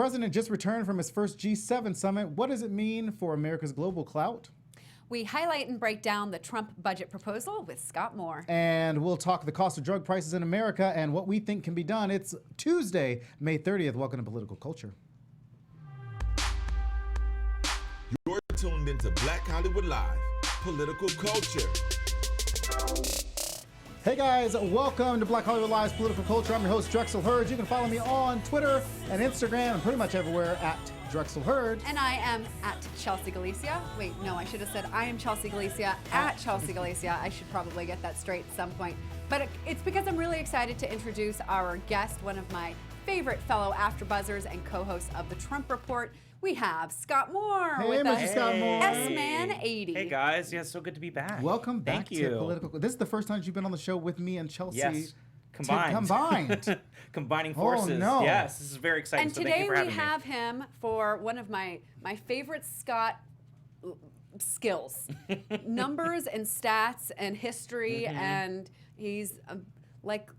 President just returned from his first G7 summit. What does it mean for America's global clout? We highlight and break down the Trump budget proposal with Scott Moore. And we'll talk the cost of drug prices in America and what we think can be done. It's Tuesday, May 30th. Welcome to Political Culture. You're tuned into Black Hollywood Live, Political Culture. Hey guys, welcome to Black Hollywood Live's Political Culture. I'm your host, Drexel Hurd. You can follow me on Twitter and Instagram and pretty much everywhere at Drexel Hurd. And I am at Chelsea Galicia. Wait, no, I should have said I am Chelsea Galicia at Chelsea Galicia. I should probably get that straight at some point. But it's because I'm really excited to introduce our guest, one of my favorite fellow AfterBuzzers and co-hosts of the Trump Report. We have Scott Moore with us. Mr. Scott Moore. S-Man 80. Hey guys, yeah, so good to be back. Welcome back Thank you. to Political. This is the first time you've been on the show with me and Chelsea. Yes, combined. Combining forces. Oh, no. Yes, this is very exciting. And so thank today you for we having have him for one of my favorite Scott skills. Numbers and stats and history, and he's like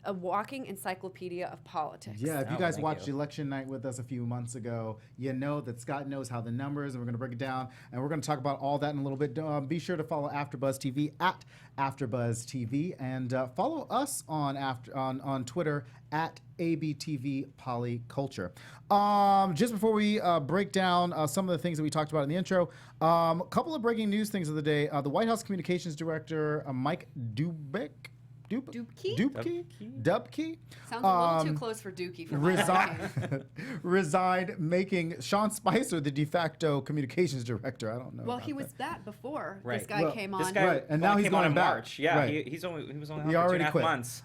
a walking encyclopedia of politics. Yeah, if you Oh, guys thank watched you. Election Night with us a few months ago, you know that Scott knows how the numbers, and we're going to break it down, and we're going to talk about all that in a little bit. Be sure to follow AfterBuzz TV at AfterBuzz TV, and follow us on Twitter at ABTV Polyculture. Just before we break down some of the things that we talked about in the intro, a couple of breaking news things of the day. The White House Communications Director, Mike Dubke. Dubke? Sounds a little too close for Dookie for my liking. Resigned, making Sean Spicer the de facto communications director. I don't know. Well, about he that. was that before Right. this guy came on. This guy Right, and now he's came on going in back. March. Yeah, Right. he was only He out for already 2.5 quit. months.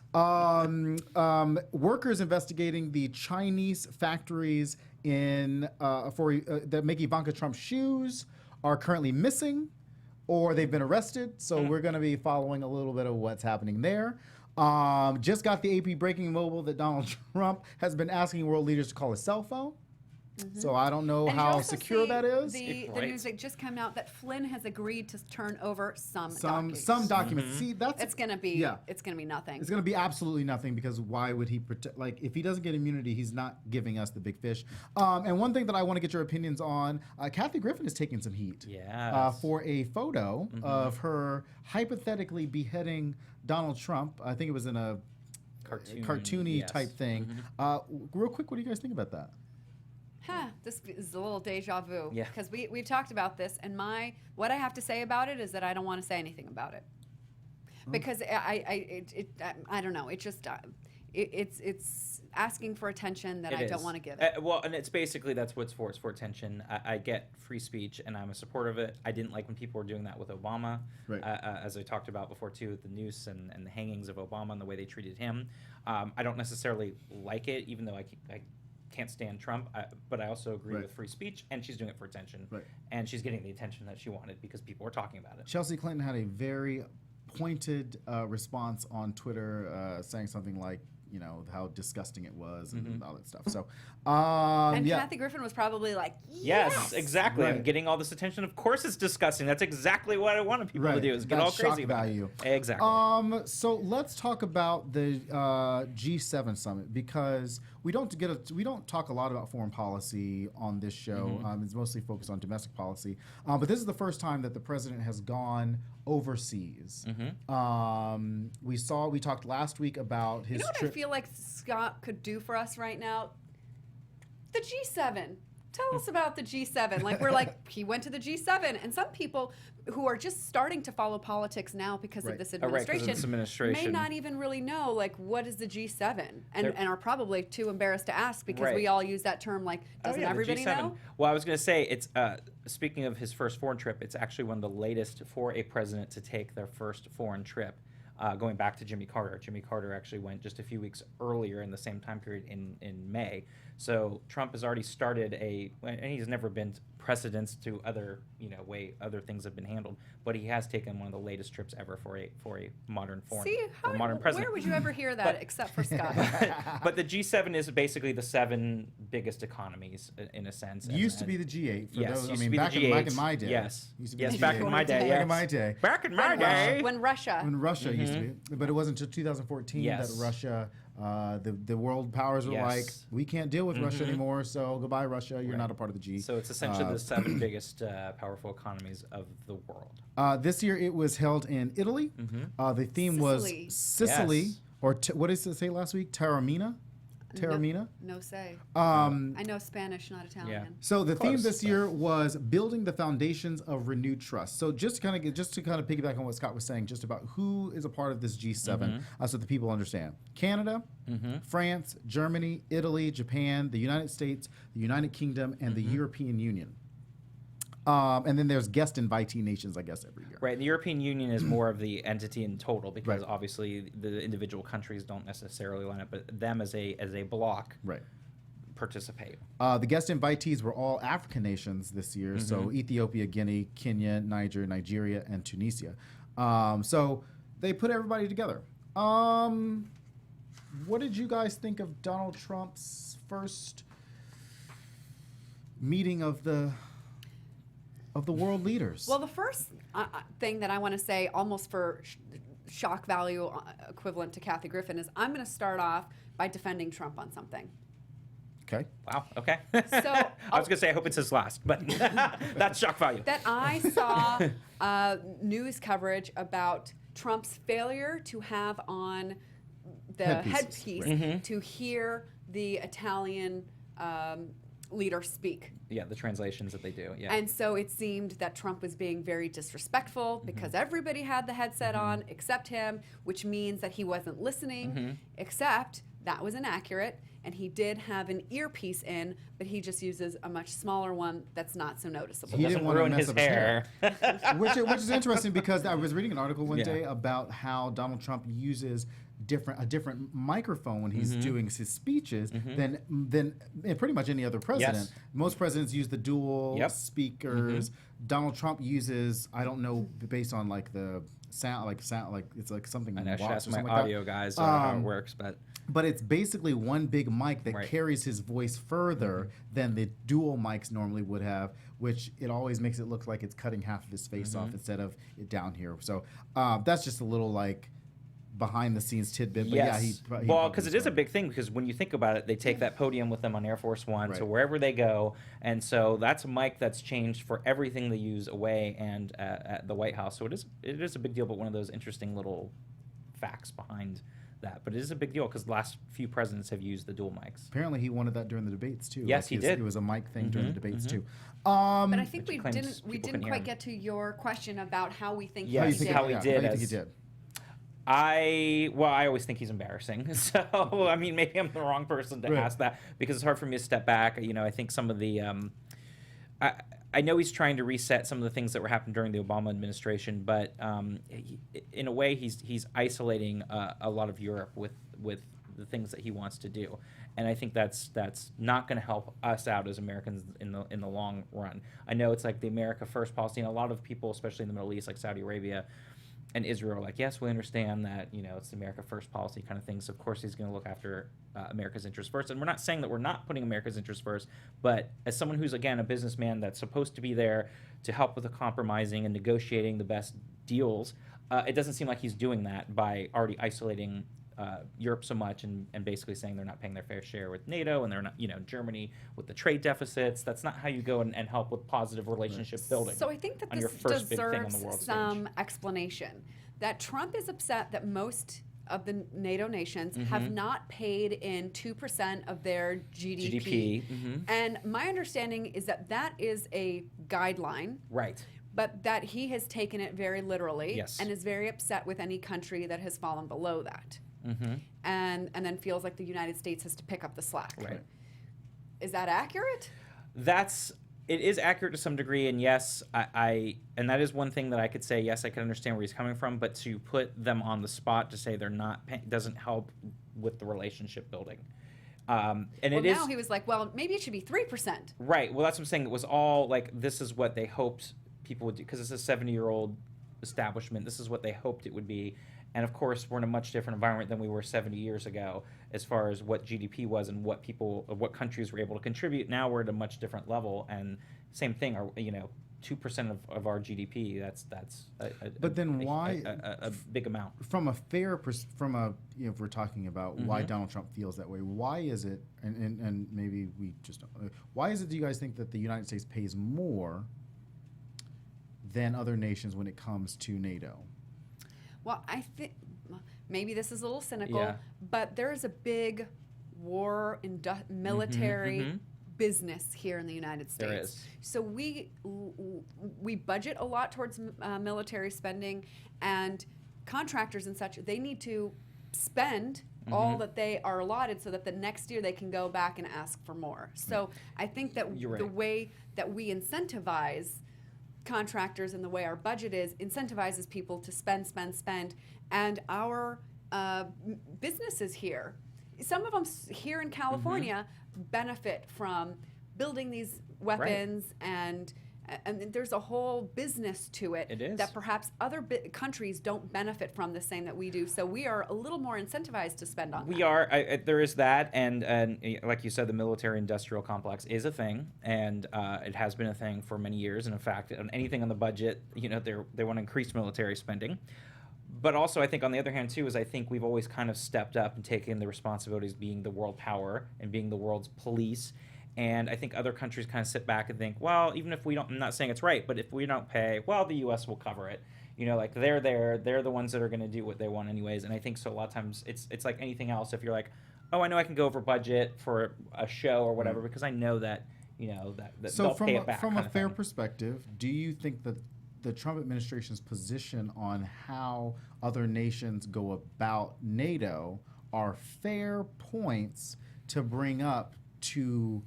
Workers investigating the Chinese factories that make Ivanka Trump shoes are currently missing, or they've been arrested. So we're going to be following a little bit of what's happening there. Just got the AP breaking mobile that Donald Trump has been asking world leaders to call his cell phone. So I don't know And you how also secure see that is. The Right. news that just came out that Flynn has agreed to turn over some documents. See, that's It's gonna be it's gonna be nothing. It's going to be absolutely nothing, because why would he protect? Like, if he doesn't get immunity, he's not giving us the big fish. And one thing that I want to get your opinions on, Kathy Griffin is taking some heat for a photo of her hypothetically beheading Donald Trump. I think it was in a cartoony type thing. Real quick, what do you guys think about that? This is a little deja vu. Yeah. Because we've talked about this, and what I have to say about it is that I don't want to say anything about it. Because I don't know. It just it's asking for attention that I don't want to give it. Well, and it's basically that's what it's for. It's for attention. I get free speech, and I'm a supporter of it. I didn't like when people were doing that with Obama, Right. As I talked about before too, with the noose and the hangings of Obama and the way they treated him. I don't necessarily like it, even though I can't stand Trump, but I also agree with free speech, and she's doing it for attention, and she's getting the attention that she wanted because people were talking about it. Chelsea Clinton had a very pointed response on Twitter, saying something like, you know, how disgusting it was and all that stuff. So, and Kathy Griffin was probably like, yes, exactly. Right. I'm getting all this attention. Of course it's disgusting. That's exactly what I wanted people to do, is get That all shock crazy about value. it. Exactly. So let's talk about the G7 summit, because we don't talk a lot about foreign policy on this show. It's mostly focused on domestic policy. But this is the first time that the president has gone overseas. We talked last week about his You know what trip. I feel like Scott could do for us right now? The G7. Tell us about the G7. He went to the G7, and some people who are just starting to follow politics now because of this administration, may not even really know, what is the G7, and are probably too embarrassed to ask, because we all use that term doesn't everybody know? Well, I was going to say, it's speaking of his first foreign trip, it's actually one of the latest for a president to take their first foreign trip. Going back to Jimmy Carter. Jimmy Carter actually went just a few weeks earlier in the same time period in May. So Trump has already started and he's never been precedents to other other things have been handled, but he has taken one of the latest trips ever for a modern modern president. Where would you ever hear that except for Scott? But the G7 is basically the 7 biggest economies in a sense. Used to be the G8 for those. I mean, back in my day. Yes. Back in my day. Back in my day. When Russia used to be, but it wasn't until 2014 that Russia The world powers were like, Yes. we can't deal with Russia anymore, so goodbye, Russia. You're not a part of the G. So it's essentially the 7 biggest powerful economies of the world. This year it was held in Italy. The theme was Sicily. Sicily, Yes. or what did it say last week? Taormina? Taormina? No say. Um, I know Spanish, not Italian. So the theme Close, this but- year was building the foundations of renewed trust. So just to kind of piggyback on what Scott was saying, just about who is a part of this G7, so the people understand. Canada, France, Germany, Italy, Japan, the United States, the United Kingdom, and the European Union. And then there's guest invitee nations, I guess, every year. Right. The European Union is more of the entity in total because Right. obviously the individual countries don't necessarily line up, but them as a block Right. participate. The guest invitees were all African nations this year, so Ethiopia, Guinea, Kenya, Niger, Nigeria, and Tunisia. So they put everybody together. What did you guys think of Donald Trump's first meeting of the world leaders? Well, the first thing that I want to say, almost for shock value equivalent to Kathy Griffin, is I'm going to start off by defending Trump on something. Okay. Wow. Okay. So I was gonna say I hope it's his last, but that's shock value. that I saw news coverage about Trump's failure to have on the Headpieces, headpiece to hear the Italian leader speak. Yeah, the translations that they do. Yeah. And so it seemed that Trump was being very disrespectful because everybody had the headset on except him, which means that he wasn't listening, except that was inaccurate. And he did have an earpiece in, but he just uses a much smaller one that's not so noticeable. He Doesn't didn't want to ruin mess his up his hair. which is interesting because I was reading an article one Yeah. day about how Donald Trump uses a different microphone when he's doing his speeches than pretty much any other president. Yes. Most presidents use the dual Yep. speakers. Donald Trump uses, I don't know, based on like the sound, like it's like something I know, in should watts ask or my something like audio that. guys how it works, but It's basically one big mic that Right. carries his voice further than the dual mics normally would have, which it always makes it look like it's cutting half of his face off instead of it down here. So that's just a little like behind the scenes tidbit. But yes. yeah, he well, probably because it was is a right. big thing. Because when you think about it, they take that podium with them on Air Force One, Right. so wherever they go, and so that's a mic that's changed for everything they use away and at the White House. So it is a big deal. But one of those interesting little facts behind that. But it is a big deal because the last few presidents have used the dual mics. Apparently, he wanted that during the debates too. Yes, he did. It was a mic thing during the debates too. But I think But he we claims didn't people couldn't hear quite him. get to your question about how we think Yes, he did. how he did How do you think he as- did? I always think he's embarrassing. So I mean, maybe I'm the wrong person to Right. ask that because it's hard for me to step back. You know, I think some of the, I know he's trying to reset some of the things that were happening during the Obama administration, but in a way, he's isolating a lot of Europe with the things that he wants to do, and I think that's not going to help us out as Americans in the long run. I know it's like the America First policy, and a lot of people, especially in the Middle East, like Saudi Arabia and Israel, are like, yes, we understand that, you know, it's the America First policy kind of thing. So of course he's going to look after America's interests first. And we're not saying that we're not putting America's interests first, but as someone who's, again, a businessman that's supposed to be there to help with the compromising and negotiating the best deals, it doesn't seem like he's doing that by already isolating Europe so much and basically saying they're not paying their fair share with NATO and they're not, you know, Germany with the trade deficits. That's not how you go and help with positive relationship building. So I think that on your this first big thing on the deserves world some explanation. That Trump is upset that most of the NATO nations Mm-hmm. have not paid in 2% of their GDP. GDP. And my understanding is that that is a guideline, Right. but that he has taken it very literally Yes. and is very upset with any country that has fallen below that. Mm-hmm. And then feels like the United States has to pick up the slack. Right. Is that accurate? It is accurate to some degree, and yes, I and that is one thing that I could say. Yes, I can understand where he's coming from, but to put them on the spot to say they're not doesn't help with the relationship building. And Well, it is now he was like, well, maybe it should be 3%. right. Well, that's what I'm saying. It was all like this is what they hoped people would do because it's a 70-year-old establishment. This is what they hoped it would be. And of course, we're in a much different environment than we were 70 years ago, as far as what GDP was and what countries were able to contribute. Now we're at a much different level, and same thing. 2% of our GDP. That's But then why a big amount. From a if we're talking about why Donald Trump feels that way, why is it, and maybe we just don't, why is it, do you guys think that the United States pays more than other nations when it comes to NATO? Well, I think maybe this is a little cynical, Yeah. but there's a big war military business here in the United States. There is. So we budget a lot towards military spending, and contractors and such, they need to spend all that they are allotted so that the next year they can go back and ask for more. So I think that You're right. the way that we incentivize contractors and the way our budget is incentivizes people to spend, and our businesses here, some of them here in California, benefit from building these weapons, and there's a whole business to it, It is. that perhaps other countries don't benefit from the same that we do. So we are a little more incentivized to spend on that. We are. There is that, and like you said, the military-industrial complex is a thing, and it has been a thing for many years. And in fact, on anything on the budget, they want to increase military spending. But also, I think on the other hand too, is I think we've always kind of stepped up and taken the responsibilities, being the world power and being the world's police. And I think other countries kind of sit back and think, well, even if we don't, I'm not saying it's right, but if we don't pay, well, the U.S. will cover it. Like they're the ones that are going to do what they want anyways. And I think so a lot of times it's like anything else. If you're like, oh, I know I can go over budget for a show or whatever because I know that, that So they'll from pay it back. from kind a of fair thing. perspective, do you think that the Trump administration's position on how other nations go about NATO are fair points to bring up to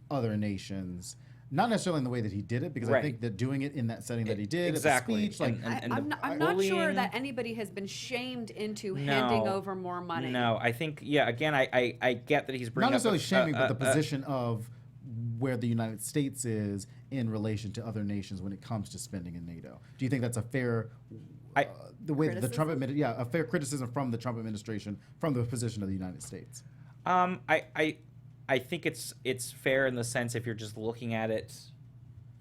other nations? Not necessarily in the way that he did it, because I Right. think that doing it in that setting that he did, Exactly. at the speech, like I'm not sure that anybody has been shamed into handing over more money. No, I think, again, I get that he's bringing not necessarily up shaming, but the position of where the United States is in relation to other nations when it comes to spending in NATO. Do you think that's a fair, the way that the Trump a fair criticism from the Trump administration from the position of the United States? I think it's fair in the sense if you're just looking at it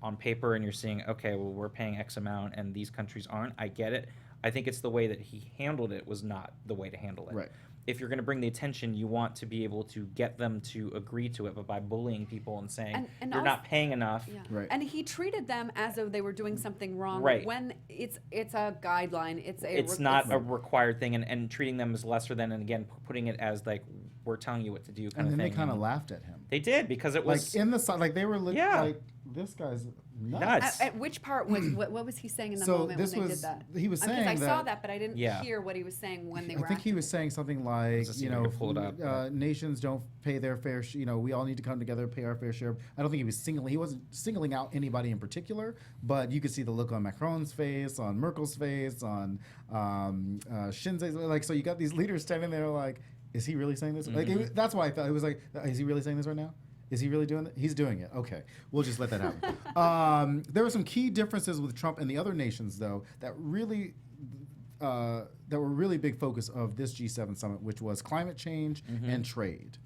on paper and you're seeing, okay, well, we're paying X amount and these countries aren't. I get it. I think it's the way that he handled it was not the way to handle it. Right. If you're going to bring the attention, you want to be able to get them to agree to it, but by bullying people and saying And you're also, not paying enough. Yeah. Right. And he treated them as though they were doing something wrong. Right. When it's a guideline. It's not a required thing, and treating them as lesser than, and again, putting it as like we're telling you what to do kind And of then thing. they kind of laughed at him. They did, because it was Like in the side, like they were Yeah. like, this guy's nuts. Nuts. At which part was what was he saying in the So moment this when they was- did that? he was Because saying I saw that- that, but I didn't Yeah. hear what he was saying when they I were. think he was saying something like, Let's see if I can pull it up. nations don't pay their fair. We all need to come together, pay our fair share. I don't think he wasn't singling out anybody in particular, but you could see the look on Macron's face, on Merkel's face, on Shinzo's. Like, so you got these leaders standing there, like, is he really saying this? Like, that's why I thought it was like, is he really saying this right now? Is he really doing it? He's doing it. Okay, we'll just let that happen. There were some key differences with Trump and the other nations, though, that were really big focus of this G7 summit, which was climate change and trade.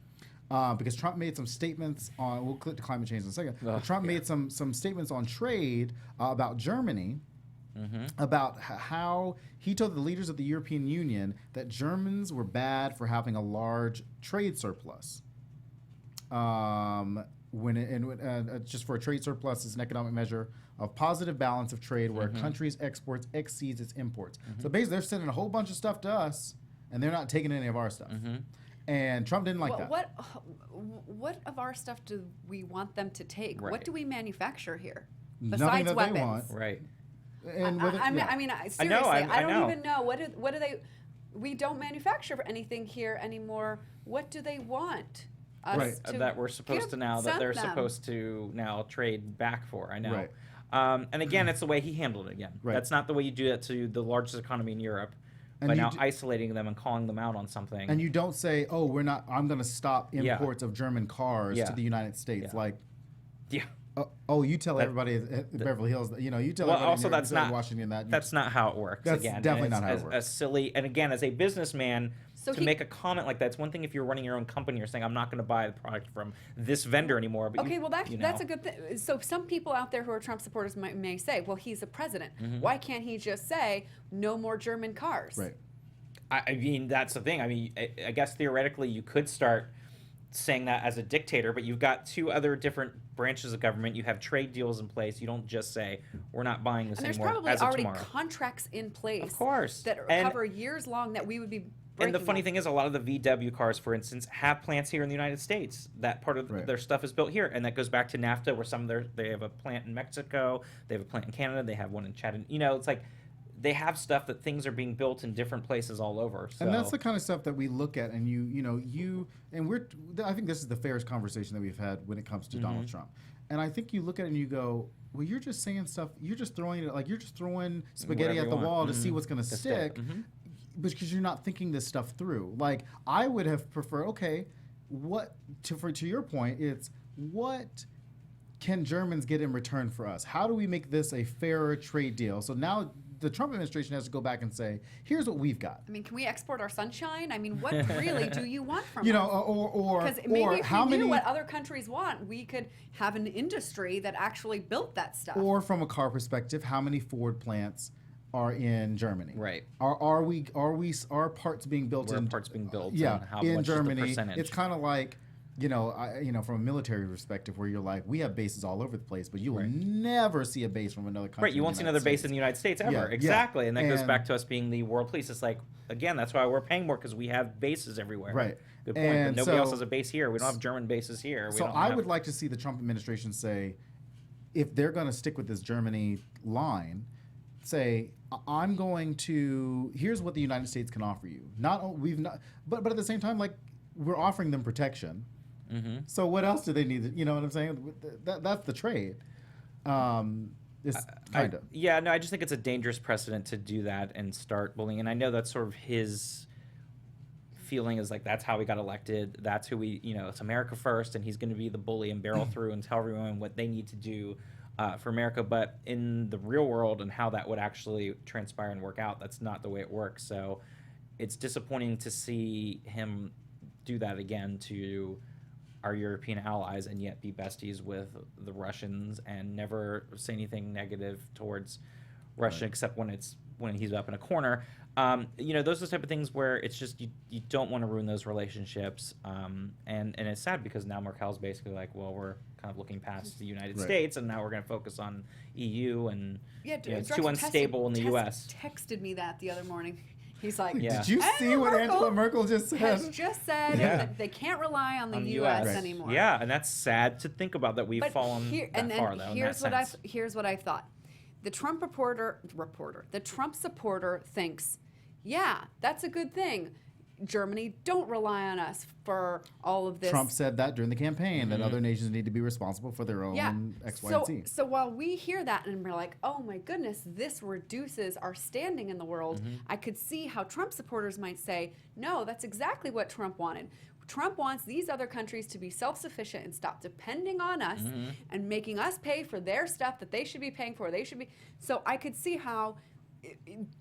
Because Trump made some statements on, we'll click to climate change in a second, but Trump made some statements on trade about Germany, about how he told the leaders of the European Union that Germans were bad for having a large trade surplus. Just for a trade surplus is an economic measure of positive balance of trade where a country's exports exceeds its imports. So basically, they're sending a whole bunch of stuff to us, and they're not taking any of our stuff. And Trump didn't like that. What of our stuff do we want them to take? Right. What do we manufacture here Nothing besides that weapons? they want. right. And whether, I yeah. mean, seriously, I don't know. even know. What do they? We don't manufacture anything here anymore. What do they want? Us Right. to That we're supposed to now, that send they're them? supposed to now trade back for. I know. Right. And again, it's the way he handled it again. Right. That's not the way you do that to the largest economy in Europe. And By you now do- isolating them and calling them out on something. And you don't say, "Oh, I'm going to stop Yeah. imports of German cars Yeah. to the United States." Yeah. Like, yeah. you tell everybody at Beverly Hills, you tell Well, everybody also in that's not Washington that. That's not how it works. That's again, definitely And not how it as works. As silly, and again, as a businessman, So to make a comment like that. It's one thing if you're running your own company or saying, I'm not going to buy the product from this vendor anymore. But okay, you, well, you know. that's a good thing. So some people out there who are Trump supporters may say, well, he's a president. Mm-hmm. Why can't he just say, no more German cars? Right. I mean, that's the thing. I mean, I guess theoretically you could start saying that as a dictator, but you've got two other different branches of government. You have trade deals in place. You don't just say, we're not buying this And there's anymore probably as of already tomorrow. contracts in place. Of course. That And- cover years long that we would be And the breaking funny them. thing is, a lot of the VW cars, for instance, have plants here in the United States. That part of Right. their stuff is built here, and that goes back to NAFTA, where some of they have a plant in Mexico, they have a plant in Canada, they have one in Chad. You know, it's like they have stuff that things are being built in different places all over. So. And that's the kind of stuff that we look at, and I think this is the fairest conversation that we've had when it comes to Donald Trump. And I think you look at it and you go, well, you're just saying stuff, you're just throwing spaghetti Whatever at you the want. wall to see what's going to To stick, because you're not thinking this stuff through. Like, I would have preferred, okay, to your point, it's what can Germans get in return for us? How do we make this a fairer trade deal? So now the Trump administration has to go back and say, here's what we've got. I mean, can we export our sunshine? I mean, what really do you want from You know, us? or Because maybe if how we many, knew what other countries want, we could have an industry that actually built that stuff. or from a car perspective, how many Ford plants are in Germany? Right. Are parts being built Where in parts being built Yeah, and how in much is the Germany. percentage. It's kind of like, from a military perspective, where you're like, we have bases all over the place, but you will never see a base from another country. Right, you won't see another base in the United States ever. Yeah, Exactly, and that goes and- back to us being the world police. It's like, again, that's why we're paying more, because we have bases everywhere. Right. Good point. And But nobody else so- has a base here. We don't have German bases here. So I would like to see the Trump administration say, if they're going to stick with this Germany line, say, I'm going to, here's what the United States can offer you. But at the same time, like, we're offering them protection. So what else do they need? You know what I'm saying? That's the trade. It's kind of. Yeah, no, I just think it's a dangerous precedent to do that and start bullying. And I know that's sort of his feeling, is like, that's how we got elected. That's who it's America first, and he's going to be the bully and barrel through and tell everyone what they need to do for America. But in the real world and how that would actually transpire and work out, that's not the way it works. So it's disappointing to see him do that again to our European allies and yet be besties with the Russians and never say anything negative towards Russia, except when he's up in a corner. Those are the type of things where it's just you don't want to ruin those relationships. And it's sad because now Merkel's basically like, well, we're kind of looking past the United States, and now we're going to focus on EU, and it's too unstable in the U.S. Texted me that the other morning. He's like, Yeah. Did you see what Angela Merkel just has said? just said that they can't rely on the U.S. anymore. Yeah, and that's sad to think about, that we've fallen that far, though. Here's what I've thought. The Trump the Trump supporter thinks, yeah, that's a good thing. Germany, don't rely on us for all of this. Trump said that during the campaign, that other nations need to be responsible for their own X, Y, and Z. So while we hear that and we're like, oh my goodness, this reduces our standing in the world, I could see how Trump supporters might say, no, that's exactly what Trump wanted. Trump wants these other countries to be self-sufficient and stop depending on us and making us pay for their stuff that they should be paying for. So I could see how,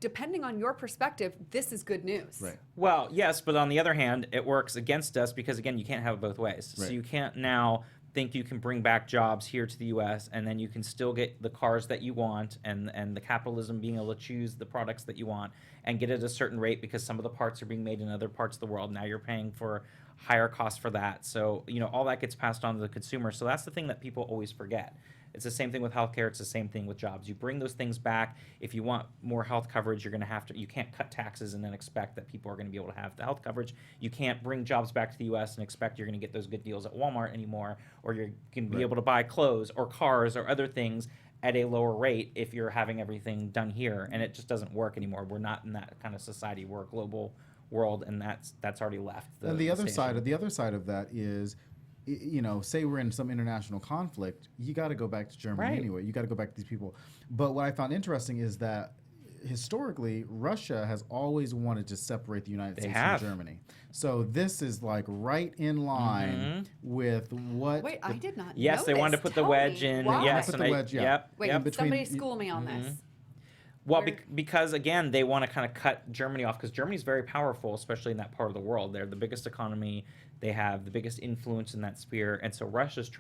depending on your perspective, this is good news. Right. Well, yes, but on the other hand, it works against us because, again, you can't have it both ways. Right. So you can't now think you can bring back jobs here to the U.S. and then you can still get the cars that you want and the capitalism being able to choose the products that you want and get it at a certain rate because some of the parts are being made in other parts of the world. Now you're paying for higher costs for that. So, all that gets passed on to the consumer. So that's the thing that people always forget. It's the same thing with healthcare. It's the same thing with jobs. You bring those things back. If you want more health coverage, you're going to have to. You can't cut taxes and then expect that people are going to be able to have the health coverage. You can't bring jobs back to the U.S. and expect you're going to get those good deals at Walmart anymore, or you're going to be able to buy clothes or cars or other things at a lower rate if you're having everything done here. And it just doesn't work anymore. We're not in that kind of society. We're a global world, and that's already left. And the other side of that is, say we're in some international conflict, you got to go back to Germany anyway. You got to go back to these people. But what I found interesting is that historically, Russia has always wanted to separate the United States from Germany. So this is like right in line with what. Wait, I did not. Yes, know they wanted this. to put the Tell wedge me in. why. Yes, Put and the wedge, yeah. Wait, in between, somebody school me on this. Well, Where- because again, they want to kind of cut Germany off because Germany's very powerful, especially in that part of the world. They're the biggest economy. They have the biggest influence in that sphere, and so Russia's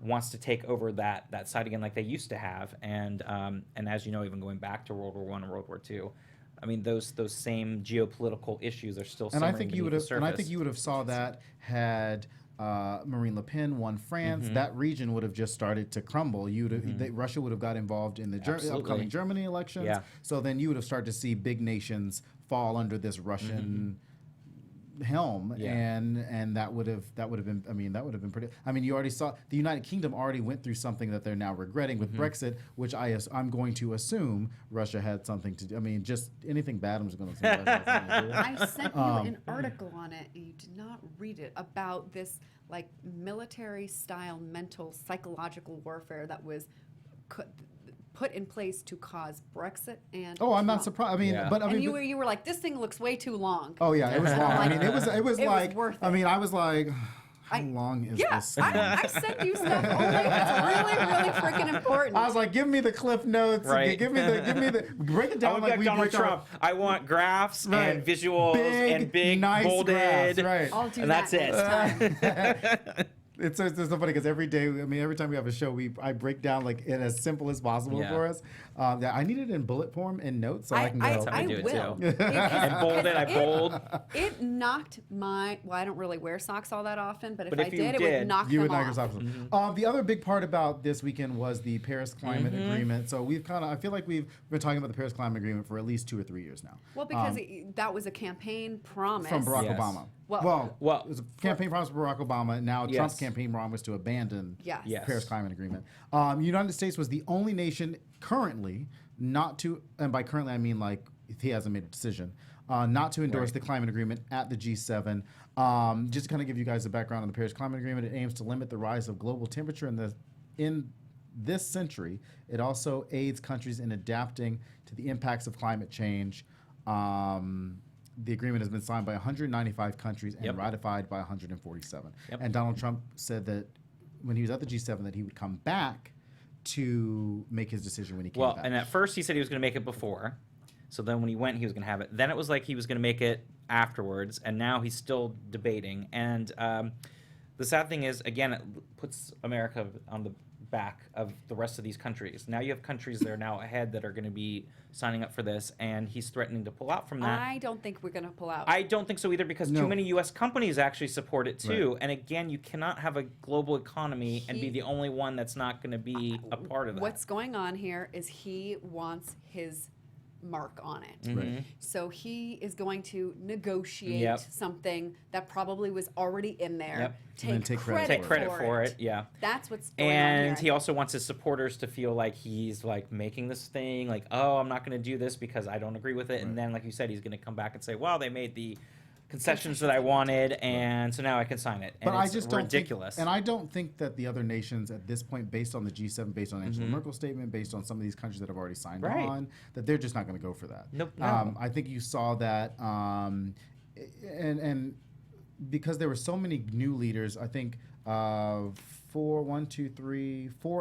wants to take over that side again, like they used to have. And as you know, even going back to World War I and World War II, I mean those same geopolitical issues are still. And I think you you would have saw that had Marine Le Pen won France, that region would have just started to crumble. Russia would have got involved in the upcoming Germany elections. Yeah. So then you would have started to see big nations fall under this Russian helm, and that would have been. I mean, that would have been pretty. I mean, you already saw the United Kingdom already went through something that they're now regretting with Brexit, which I'm going to assume Russia had something to do. I mean, just anything bad, I'm just going to assume Russia had something to do with it. I sent you an article on it, and you did not read it, about this like military-style mental psychological warfare that was put in place to cause Brexit and Oh, I'm not Trump. surprised. I mean, but I mean, And you were like, this thing looks way too long. oh yeah, it was long. I mean, it was like. worth I it. mean, I was like, how long is this? I sent you stuff only that's really freaking important. I was like, give me the cliff notes. Right. Give me the break it I down want like like we Donald break our- Trump. I want graphs Right. and visuals and big nice bolded, graphs, right. I'll do and that that's it. next time. It's so funny because every day, I mean, every time we have a show, I break down like it as simple as possible Yeah. for us. Yeah, I need it in bullet form and notes so I can go. That's how I do it, will. too. And bolded, I bold. It knocked my. Well, I don't really wear socks all that often, but if But I if you did, it did, would knock You them would knock off. yourself off. The other big part about this weekend was the Paris Climate Agreement. So I feel like we've been talking about the Paris Climate Agreement for at least 2 or 3 years now. Well, because that was a campaign promise From Barack Yes. Obama. Well- It was a campaign promise for Barack Obama. Now Trump's campaign promise to abandon Yes. the Yes. Paris Climate Agreement. United States was the only nation currently not to, and by currently I mean like he hasn't made a decision, not to endorse the climate agreement at the G7. Just to kind of give you guys a background on the Paris Climate Agreement, it aims to limit the rise of global temperature in this century. It also aids countries in adapting to the impacts of climate change. The agreement has been signed by 195 countries and ratified by 147. Yep. And Donald Trump said that when he was at the G7 that he would come back to make his decision when he came Well, back. and at first he said he was going to make it before. So then when he went, he was going to have it. Then it was like he was going to make it afterwards, and now he's still debating. And the sad thing is, again, it puts America on the back of the rest of these countries. Now you have countries that are now ahead that are going to be signing up for this, and he's threatening to pull out from that. I don't think we're going to pull out. I don't think so either because No. too many U.S. companies actually support it too. And again, you cannot have a global economy and be the only one that's not going to be a part of that. What's going on here is he wants his mark on it. Right. So he is going to negotiate Yep. something that probably was already in there. Yep. And then Take, take credit credit, Take credit for it, yeah. That's what's going on And here. he also wants his supporters to feel like he's like making this thing, like, oh, I'm not going to do this because I don't agree with it. And then, like you said, he's going to come back and say, well, they made the concessions that I wanted, and so now I can sign it. And But it's I just don't ridiculous. think, and I don't think that the other nations at this point, based on the G7, based on Angela Merkel's statement, based on some of these countries that have already signed Right. on, that they're just not going to go for that. Nope. No. I think you saw that, and because there were so many new leaders, I think 4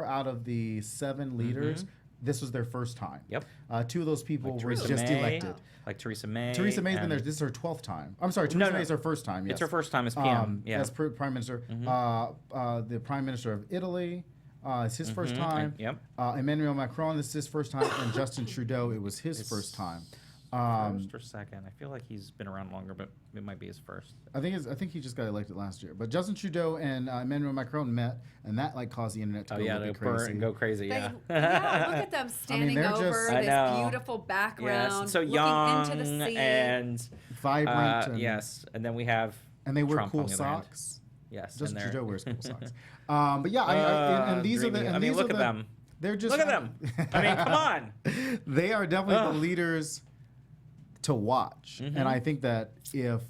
out of the 7 leaders. This was their first time. Yep. 2 of those people were Theresa just May, elected. Like Theresa May. Theresa May's been and- there. This is her 12th time. I'm sorry, Theresa no. May's her first time. Yes. It's her first time as PM. Yeah. As Prime Minister. The Prime Minister of Italy, it's his first time. Yep. Emmanuel Macron, this is his first time. And Justin Trudeau, it was his first time. First or second? I feel like he's been around longer, but it might be his first. I think he just got elected last year. But Justin Trudeau and Emmanuel Macron met, and that like caused the internet to Oh go a yeah, little to bit burn crazy. and go crazy. They- Yeah. yeah, look at them standing they're over just- I this know. beautiful background, Yes, so looking young into the sea. and Vibrant. And, yes, and then we have And they wear Trump cool on the other hand. socks. Yes, Justin and they're- Trudeau wears cool socks. But yeah, and these are the. dreamy. And I mean, these look are at the, them. They're just Look at them. I mean, come on. They are definitely the Ugh. leaders to watch, and I think that if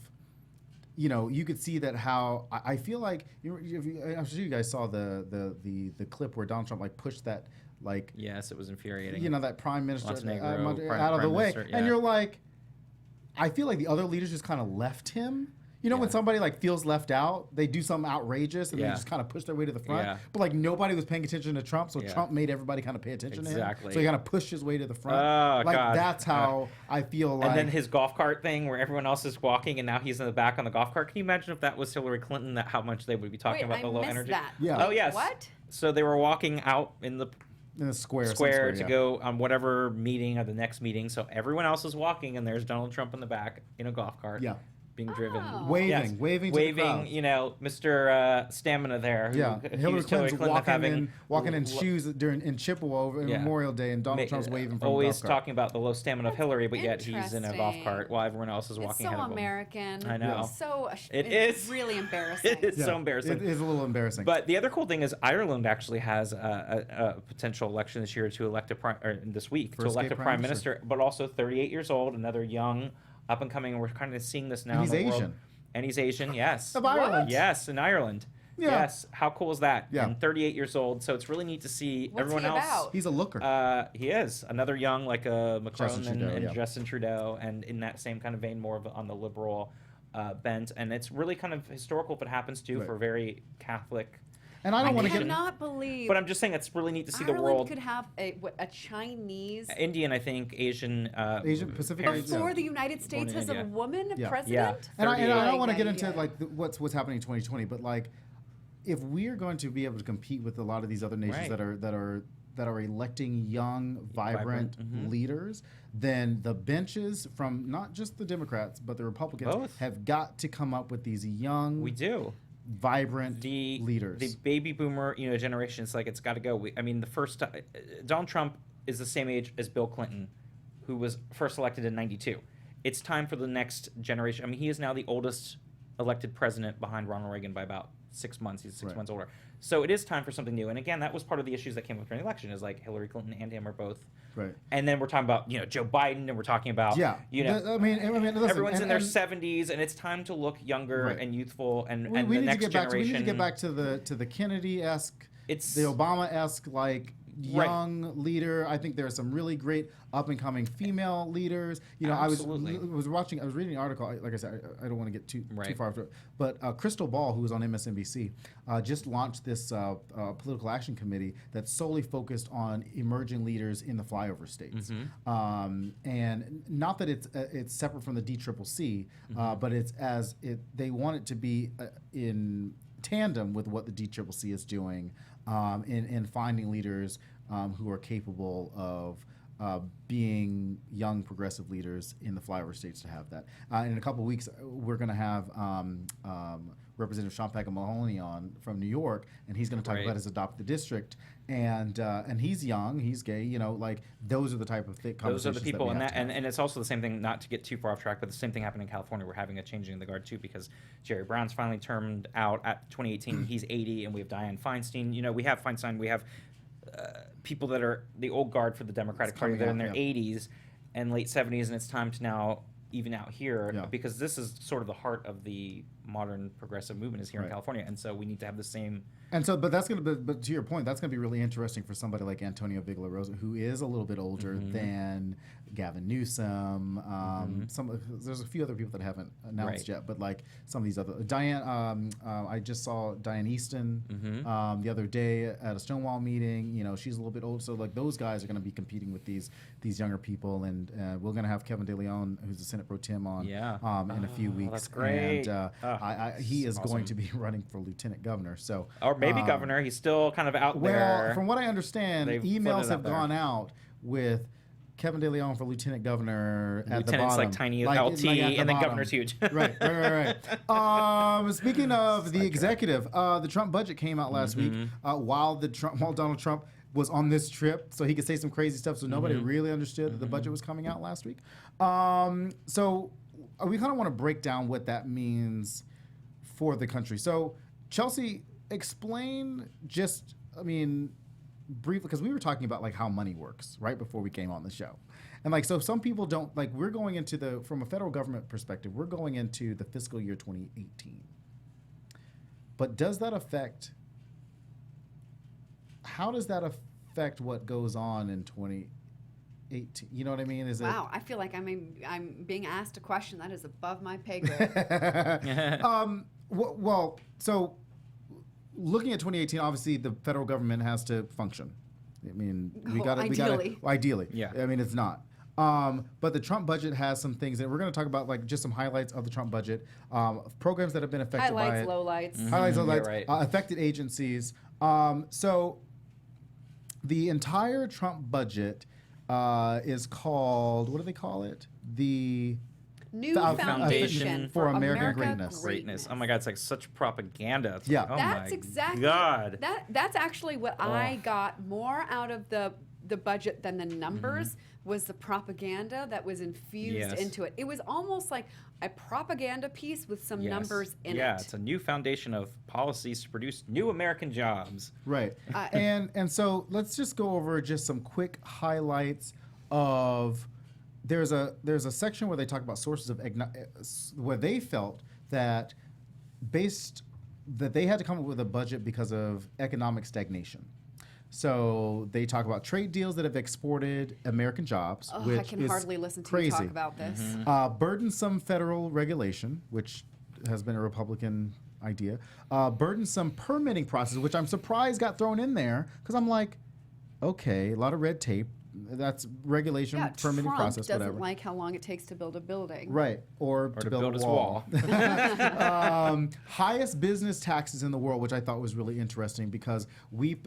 you could see that how I feel like I'm sure you guys saw the clip where Donald Trump like pushed that like Yes, it was infuriating. that prime minister Montenegro, out of the prime way, minister, and yeah. you're like, I feel like the other leaders just kind of left him. You know, Yeah. when somebody like feels left out, they do something outrageous and they Yeah. just kind of push their way to the front. Yeah. But like nobody was paying attention to Trump, so Yeah. Trump made everybody kind of pay attention to him. Exactly. So he kind of pushed his way to the front. Oh, like God. that's how I feel like. And then his golf cart thing where everyone else is walking and now he's in the back on the golf cart. Can you imagine if that was Hillary Clinton, that how much they would be talking Wait, about I the low missed energy? that. Yeah. Oh, yes. What? So they were walking out in the in the square to yeah. go on whatever meeting or the next meeting. So everyone else is walking and there's Donald Trump in the back in a golf cart. Yeah. Being driven, Oh. Waving, Yes. waving to the crowd. you know, Mr. Stamina there. Who Yeah, Hillary accused Clinton's Clinton of walking in l- shoes in Chippewa over in Yeah. Memorial Day, and Donald ma- Trump's waving from always a golf cart. talking about the low stamina of That's Hillary, but yet he's in a golf interesting. cart while everyone else is It's walking so ahead of him. American. I know. It's so It it's is. really embarrassing. It is so embarrassing. It is a little embarrassing. But the other cool thing is Ireland actually has a potential election this year to elect this week First to elect gay a prime prime minister. minister, but also 38 years old, another young, up and coming. And we're kind of seeing this now. And he's in the world. Asian. And he's Asian, yes. Of Ireland. Yes, in Ireland. Yeah. Yes. How cool is that? Yeah. And 38 years old. So it's really neat to see What's everyone he else. about? He's a looker. He is another young, like Macron Justin and, Trudeau, and yeah. Justin Trudeau, and in that same kind of vein, more of on the liberal bent. And it's really kind of historical if it happens to Right. for very Catholic. And I don't want to get. cannot believe. But I'm just saying it's really neat to see Ireland the world. could have a Chinese Indian, I think, Asian. Asian Pacific parents. Asian. before the United States in has a India. woman Yeah. president. And I don't want to Yeah, get into yeah. like what's happening in 2020, but like if we're going to be able to compete with a lot of these other nations Right. that are electing young, vibrant mhm. leaders, then the benches from not just the Democrats but the Republicans Both. have got to come up with these young, We do. vibrant The leaders. The baby boomer, generation. It's like it's got to go. I mean, the first Donald Trump is the same age as Bill Clinton, who was first elected in '92. It's time for the next generation. I mean, he is now the oldest elected president behind Ronald Reagan by about 6 months. He's six Right. months older. So it is time for something new. And again, that was part of the issues that came up during the election. Is like Hillary Clinton and him are both. Right. And then we're talking about Joe Biden, and we're talking about Yeah. I mean, listen, everyone's in their and- 70s, and it's time to look younger Right. and youthful, and we the need to next get back. We generation. need to get back to the Kennedy-esque, It's the Obama-esque, like Right. young leader. I think there are some really great up and coming female leaders. Absolutely. I was reading an article. Like I said, I don't want to get too Right. far after it. But Crystal Ball, who was on MSNBC, just launched this political action committee that's solely focused on emerging leaders in the flyover states. Mm-hmm. And not that it's separate from the DCCC, Mm-hmm. but they want it to be in tandem with what the DCCC is doing in finding leaders who are capable of being young progressive leaders in the flyover states to have that. In a couple of weeks, we're going to have Representative Sean Mahoney on from New York, and he's going to talk Right. about his adopted district. And he's young, he's gay. Like those are the type of those are conversations the people, that we and have to have. and it's also the same thing. Not to get too far off track, but the same thing happened in California. We're having a changing of the guard too, because Jerry Brown's finally termed out at 2018. He's 80, and we have Dianne Feinstein. We have Feinstein. We have people that are the old guard for the Democratic It's Party. coming They're in out, their yeah. 80s and late 70s, and it's time to now even out here Yeah. because this is sort of the heart of the modern progressive movement is here in Right. California, and so we need to have the same. And so, but but to your point, that's gonna be really interesting for somebody like Antonio Vigila-Rosa, who is a little bit older than Gavin Newsom. There's a few other people that haven't announced Right. yet, but like some of these other Diane. I just saw Diane Easton the other day at a Stonewall meeting. She's a little bit old, so like those guys are gonna be competing with these younger people, and we're gonna have Kevin DeLeon, who's the Senate Pro Tem, on in a few weeks. That's great. And he is awesome. going to be running for lieutenant governor. So. Or maybe governor. He's still kind of out Well, there. from what I understand, They've emails floated have out there. gone out with Kevin DeLeon for lieutenant governor at the Lieutenant's bottom. like tiny Like LT, at the and then bottom. governor's huge. right. Speaking of the executive, the Trump budget came out last week while Donald Trump was on this trip, so he could say some crazy stuff. So nobody really understood that the budget was coming out last week. So we kind of want to break down what that means for the country. So Chelsea, explain briefly, because we were talking about like how money works right before we came on the show. And like, so some people don't, like, we're going into from a federal government perspective, we're going into the fiscal year 2018. But how does that affect what goes on in 2018? You know what I mean? Is Wow, I feel like I'm being asked a question that is above my pay grade. it? Well, so looking at 2018, obviously the federal government has to function. I mean, Ideally. Ideally. Yeah. I mean, it's not. But the Trump budget has some things, and we're going to talk about like just some highlights of the Trump budget, programs that have been affected by Highlights, it. lowlights. Highlights, Yeah, lowlights, right. affected agencies. So the entire Trump budget is called, what do they call it? The New Foundation Foundation for for American America Greatness. Greatness. Oh my God, it's like such propaganda. It's Yeah. like, oh That's my exactly God. That's actually what I got more out of the budget than the numbers was the propaganda that was infused Yes. into it. It was almost like a propaganda piece with some Yes. numbers in Yeah, it. it's a new foundation of policies to produce new American jobs. Right. And so let's just go over just some quick highlights of there's a section where they talk about sources of where they felt that they had to come up with a budget because of economic stagnation. So they talk about trade deals that have exported American jobs, Oh, which I can is hardly listen to crazy. you talk about this. Burdensome federal regulation, which has been a Republican idea. Burdensome permitting process, which I'm surprised got thrown in there because I'm like, okay, a lot of red tape. That's regulation, Yeah, permitting Trump process, doesn't whatever. like how long it takes to build a building. Right, or to to build build a his wall. Highest business taxes in the world, which I thought was really interesting because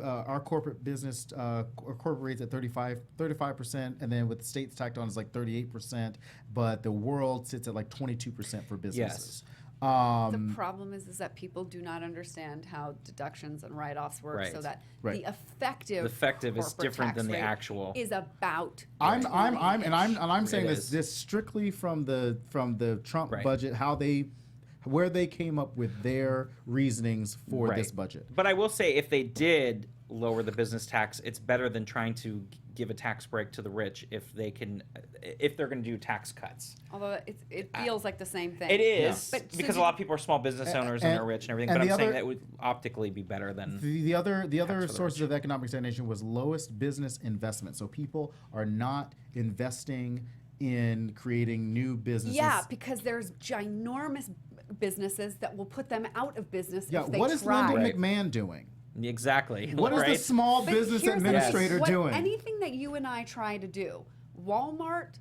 our corporate business corporates at 35%, and then with the states tacked on is like 38%, but the world sits at like 22% for businesses. The problem is that people do not understand how deductions and write-offs work, Right. so that Right. the effective The effective is corporate different tax than the rate actual. is about I'm 20-ish. saying It this is. strictly from the Trump Right. budget, where they came up with their reasonings for Right. this budget. But I will say, if they did lower the business tax, it's better than trying to give a tax break to the rich if they're going to do tax cuts. Although it feels like the same thing. It is, But so because a do- lot of people are small business owners and they're rich and everything. and But the I'm saying other- that would optically be better than. The other for the sources rich. of economic stagnation was lowest business investment. So people are not investing in creating new businesses. Yeah, because there's ginormous businesses that will put them out of business Yeah, if they what is try. Linda Right. McMahon doing? Exactly. What is right? the small But business here's the thing, administrator what- doing? Anything that you and I try to do, Walmart,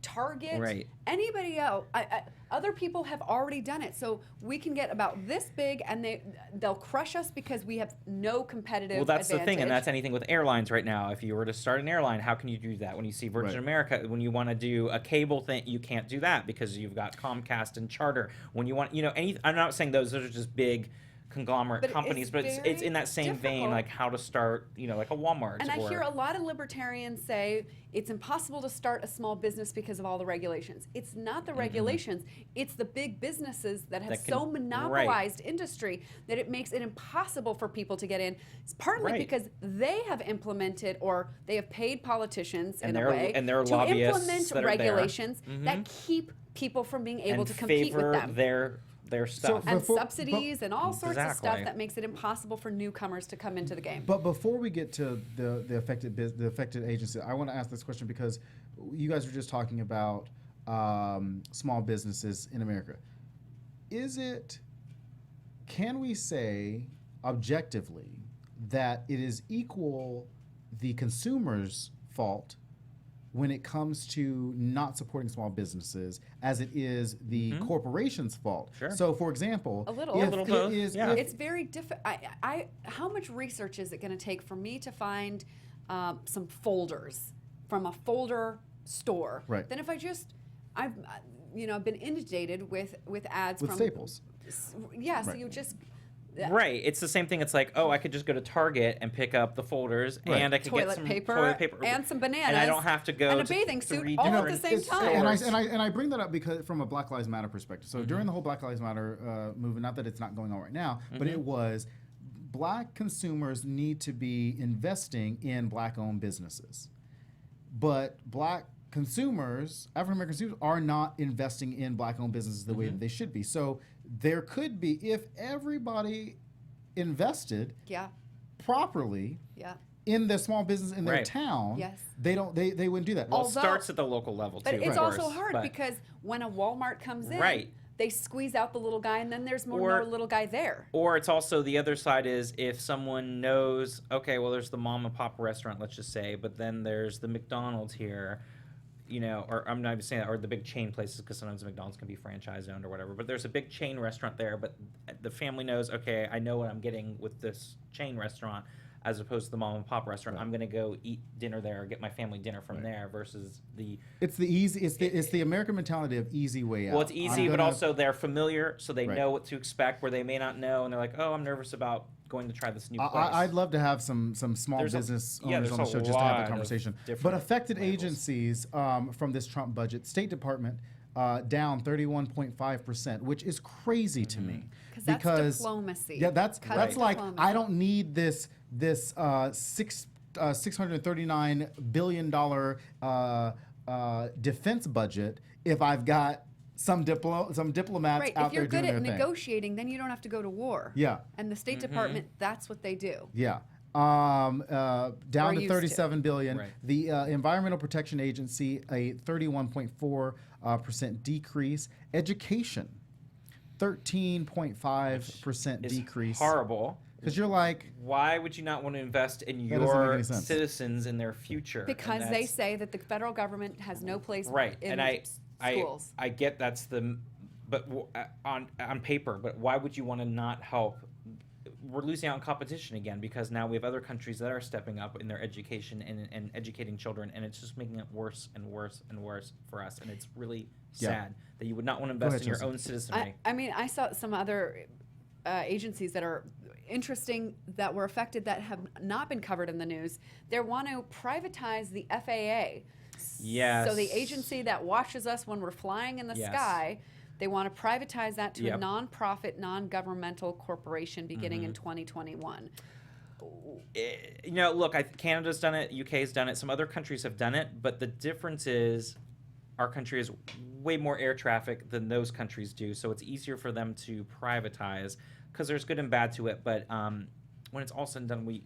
Target, Right. anybody else, other people have already done it. So we can get about this big, and they'll crush us because we have no competitive Well, that's advantage. the thing, and that's anything with airlines right now. If you were to start an airline, how can you do that? When you see Virgin Right. America, when you want to do a cable thing, you can't do that because you've got Comcast and Charter. When you want, I'm not saying those are just big conglomerate But companies, but it's very in that same vein, difficult. like how to start, like a Walmart. And I or, hear a lot of libertarians say it's impossible to start a small business because of all the regulations. It's not the regulations, it's the big businesses that have That can- so monopolized industry that it makes it impossible for people to get in. It's partly Right. because they have implemented or they have paid politicians And in a they're- way and they're to lobbyists implement that are there. regulations that keep people from being able and to compete favor with them. their stuff. And Before- subsidies and all sorts of stuff Exactly. that makes it impossible for newcomers to come into the game. But before we get to the affected agency, I want to ask this question because you guys were just talking about small businesses in America. Can we say objectively that it is equal the consumer's fault when it comes to not supporting small businesses as it is the corporation's fault? Sure. So, for example, A little. if A little it both, is- yeah. if- It's very difficult. How much research is it going to take for me to find some folders from a folder store? Right. Then if I've been inundated with ads with from Staples. Yeah, so Right. you just Right. It's the same thing. It's like, I could just go to Target and pick up the folders, Right. and I could get toilet some paper, toilet paper and some bananas, and I don't have to go and a to bathing suit 3 all at the different same time. And I bring that up because from a Black Lives Matter perspective. So during the whole Black Lives Matter movement, not that it's not going on right now, but it was black consumers need to be investing in black-owned businesses. But black consumers, African-American consumers, are not investing in black-owned businesses the way that they should be. So there could be, if everybody invested Yeah, properly yeah. in their small business in their Right. town, Yes. they wouldn't do that. Well, it Although- starts at the local level, too, But of it's course, also hard but- because when a Walmart comes in, Right. they squeeze out the little guy, and then there's more Or- no little guy there. Or it's also the other side is if someone knows, okay, well, there's the mom and pop restaurant, let's just say, but then there's the McDonald's here, you know, or I'm not even saying that, or the big chain places, because sometimes McDonald's can be franchise owned or whatever, but there's a big chain restaurant there, but the family knows, okay, I know what I'm getting with this chain restaurant as opposed to the mom and pop restaurant. I'm going to go eat dinner there or get my family dinner from there versus the... It's the American mentality of easy way out. Well, it's easy, but also they're familiar, so they Right. know what to expect, where they may not know, and they're like, oh, I'm nervous about going to try this new place. I'd love to have some small There's business yeah, owners there's on the a show just to have lot that of conversation. different But affected labels. agencies from this Trump budget, State Department down 31.5%, which is crazy to me. Because that's diplomacy. Yeah, that's Cut like diplomacy. I don't need this $639 billion defense budget if I've got some diplomats Right. out If you're there good doing at their thing. negotiating, then you don't have to go to war. Yeah. And the State Department, that's what they do. Yeah. Or Down to used to. 37 billion. Right. The Environmental Protection Agency, a 31.4% decrease. Education, 13.5% Is decrease. horrible. Because you're like, Why would you not want to invest in That doesn't make your any sense. citizens in their future? Because And they that's- say that the federal government has no place right, in and schools. I get that's the, but on paper, but why would you want to not help? We're losing out in competition again because now we have other countries that are stepping up in their education and educating children, and it's just making it worse and worse and worse for us, and it's really Yeah. sad that you would not want to Go invest ahead, in your Chelsea. own citizenry. I mean, I saw some other agencies that are interesting that were affected that have not been covered in the news. They want to privatize the FAA. Yes. So the agency that watches us when we're flying in the Yes. sky, they want to privatize that to a Yep. nonprofit, non-governmental corporation beginning Mm-hmm. in 2021. You know, look, Canada's done it, UK's done it, some other countries have done it, but the difference is our country has way more air traffic than those countries do, so it's easier for them to privatize because there's good and bad to it. But when it's all said and done, we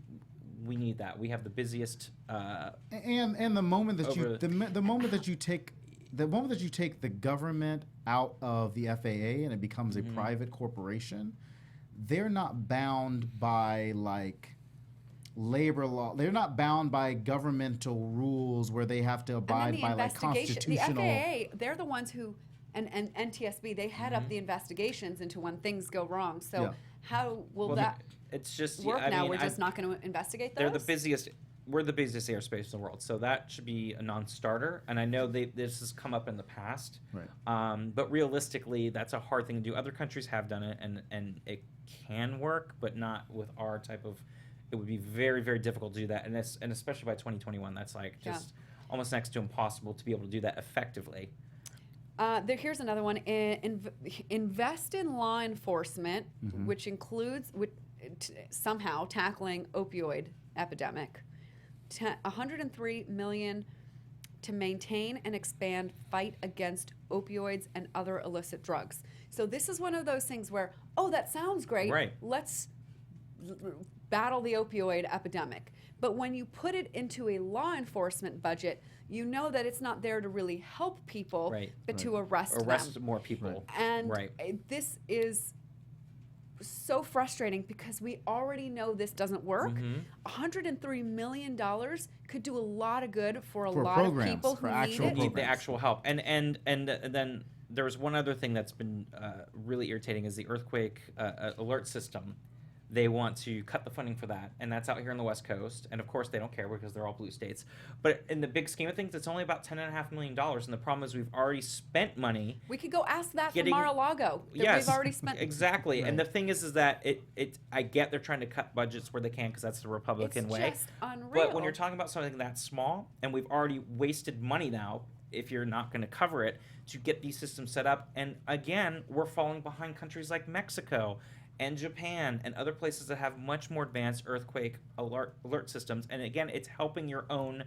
need that. We have the busiest. and the moment that Over- the moment that you take the government out of the FAA and it becomes Mm-hmm. a private corporation, they're not bound by like labor law. They're not bound by governmental rules where they have to And then abide the by like investigation, the constitutional. FAA, they're the ones who, and NTSB, they head up the investigations into when things go wrong. So Yeah. how will Well, that it's just work I now? mean, We're just not going to investigate those? They're the busiest. We're the busiest airspace in the world, so that should be a non-starter. And I know this has come up in the past, Right. but realistically, that's a hard thing to do. Other countries have done it, and it can work, but not with our type of. It would be very, very difficult to do that, and especially by 2021, that's like just almost next to impossible to be able to do that effectively. Here's another one. Invest in law enforcement, which includes somehow tackling opioid epidemic. $103 million to maintain and expand fight against opioids and other illicit drugs. So this is one of those things where, oh, that sounds great. Right. Let's battle the opioid epidemic. But when you put it into a law enforcement budget, you know that it's not there to really help people, Right. but to arrest them. Arrest more people. And Right. this is so frustrating because we already know this doesn't work. $103 million could do a lot of good for a For lot programs, of people for who actual need it. Need the programs. actual help. And then there was one other thing that's been really irritating is the earthquake alert system. They want to cut the funding for that, and that's out here on the West Coast. And of course, they don't care because they're all blue states. But in the big scheme of things, it's only about $10.5 million. And the problem is we've already spent money. We could go ask that Getting- from Mar-a-Lago. That Yes, we've already spent. exactly. And the thing is that I get they're trying to cut budgets where they can because that's the Republican It's way. just unreal. But when you're talking about something that small, and we've already wasted money now, if you're not going to cover it, to get these systems set up, and again, we're falling behind countries like Mexico and Japan and other places that have much more advanced earthquake alert systems. And again, it's helping your own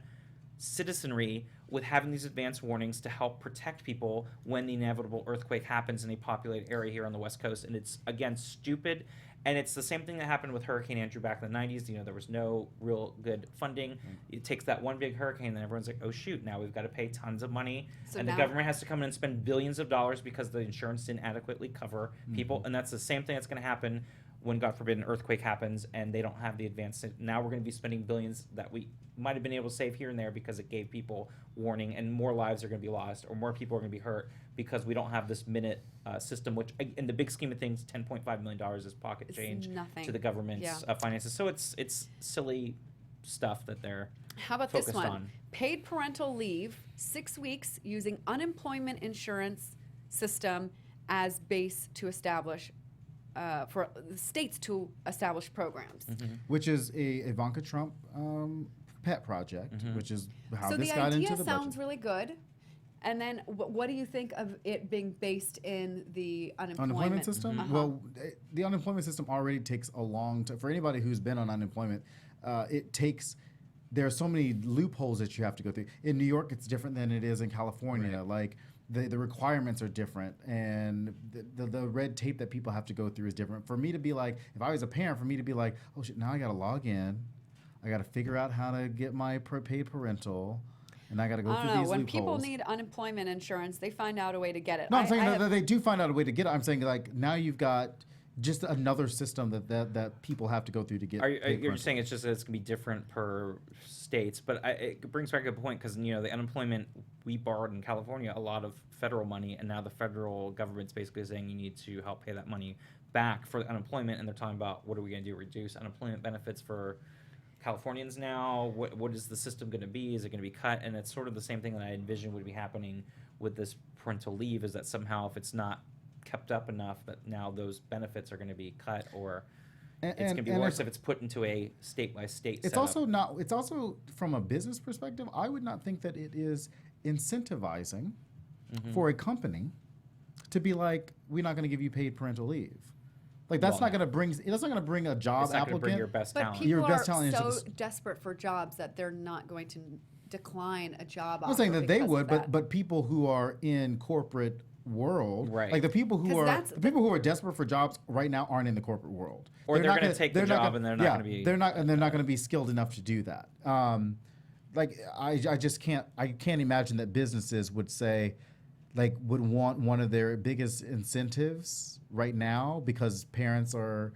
citizenry with having these advanced warnings to help protect people when the inevitable earthquake happens in a populated area here on the West Coast. And it's, again, stupid And it's the same thing that happened with Hurricane Andrew back in the 90s. You know, there was no real good funding. It takes that one big hurricane, and then everyone's like, oh, shoot, now we've got to pay tons of money. So and the government has to come in and spend billions of dollars because the insurance didn't adequately cover people. And that's the same thing that's going to happen when, God forbid, an earthquake happens and they don't have the advance. Now we're going to be spending billions that we might have been able to save here and there because it gave people warning, and more lives are going to be lost, or more people are going to be hurt because we don't have this minute system, which in the big scheme of things, $10.5 million is pocket change to the government's finances. So it's silly stuff that they're How about focused this one? on. Paid parental leave, 6 weeks using unemployment insurance system as base to establish for states to establish programs. Which is a Ivanka Trump pet project, which is how So this the got into idea the sounds budget. really good. And then what do you think of it being based in the Unemployment system? Well, the unemployment system already takes a long time. For anybody who's been on unemployment, there are so many loopholes that you have to go through. In New York, it's different than it is in California. Right. Like, the requirements are different, and the red tape that people have to go through is different. For me to be like, if I was a parent, for me to be like, oh shit, now I got to log in. I got to figure out how to get my paid parental, and I got to go I through don't know. these When loopholes. people need unemployment insurance, they find out a way to get it. No, I'm saying that they do find out a way to get it. I'm saying, like, now you've got just another system that people have to go through to get. You're saying it's just that it's going to be different per states, but it brings back a good point, because, you know, the unemployment, we borrowed in California a lot of federal money, and now the federal government's basically saying you need to help pay that money back for the unemployment, and they're talking about what are we going to do, reduce unemployment benefits for Californians now? What is the system going to be? Is it going to be cut? And it's sort of the same thing that I envision would be happening with this parental leave, is that somehow if it's not kept up enough, that now those benefits are going to be cut, or it's going to be worse if it's put into a state by state. It's also not. It's also from a business perspective. I would not think that it is incentivizing for a company to be like, we're not going to give you paid parental leave. Like, that's not going to bring. That's not going to bring a job it's not applicant. Bring your best But talent. people Your are best talent so is desperate for jobs that they're not going to decline a job offer. I'm saying that they because would, of that. but people who are in corporate world, Right. like the people who 'Cause are people who are desperate for jobs right now aren't in the corporate world. Or they're not gonna take the they're not job and they're not gonna be- they're not going to be skilled enough to do that. Like, I just can't imagine that businesses would say, like, would want one of their biggest incentives right now, because parents are,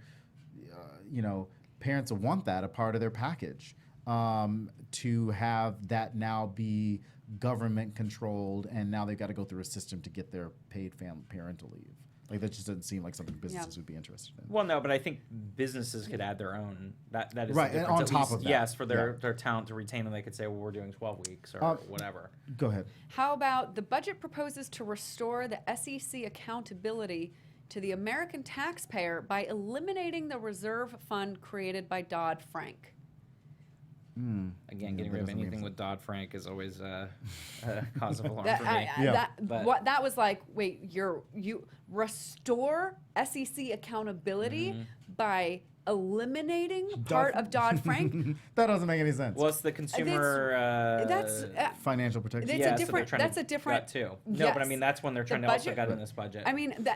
parents want that a part of their package, to have that now be government controlled, and now they've got to go through a system to get their paid parental leave. Like, that just doesn't seem like something businesses would be interested in. Well, no, but I think businesses could add their own. That is Right, the and difference. on At top least, of that. yes, for their Yeah. talent to retain them, they could say, well, we're doing 12 weeks or whatever. Go ahead. How about the budget proposes to restore the SEC accountability to the American taxpayer by eliminating the reserve fund created by Dodd-Frank? Again, getting that rid of doesn't make anything with Dodd-Frank is always a cause of alarm That, for me. that was like, wait, you restore SEC accountability by eliminating part of Dodd-Frank? That doesn't make any sense. Well, it's the consumer. That's Financial protection. It's yeah, a different. so they're trying that's to a different. That too. No, but I mean Yes. that's when they're trying The to also budget- get in this budget. I mean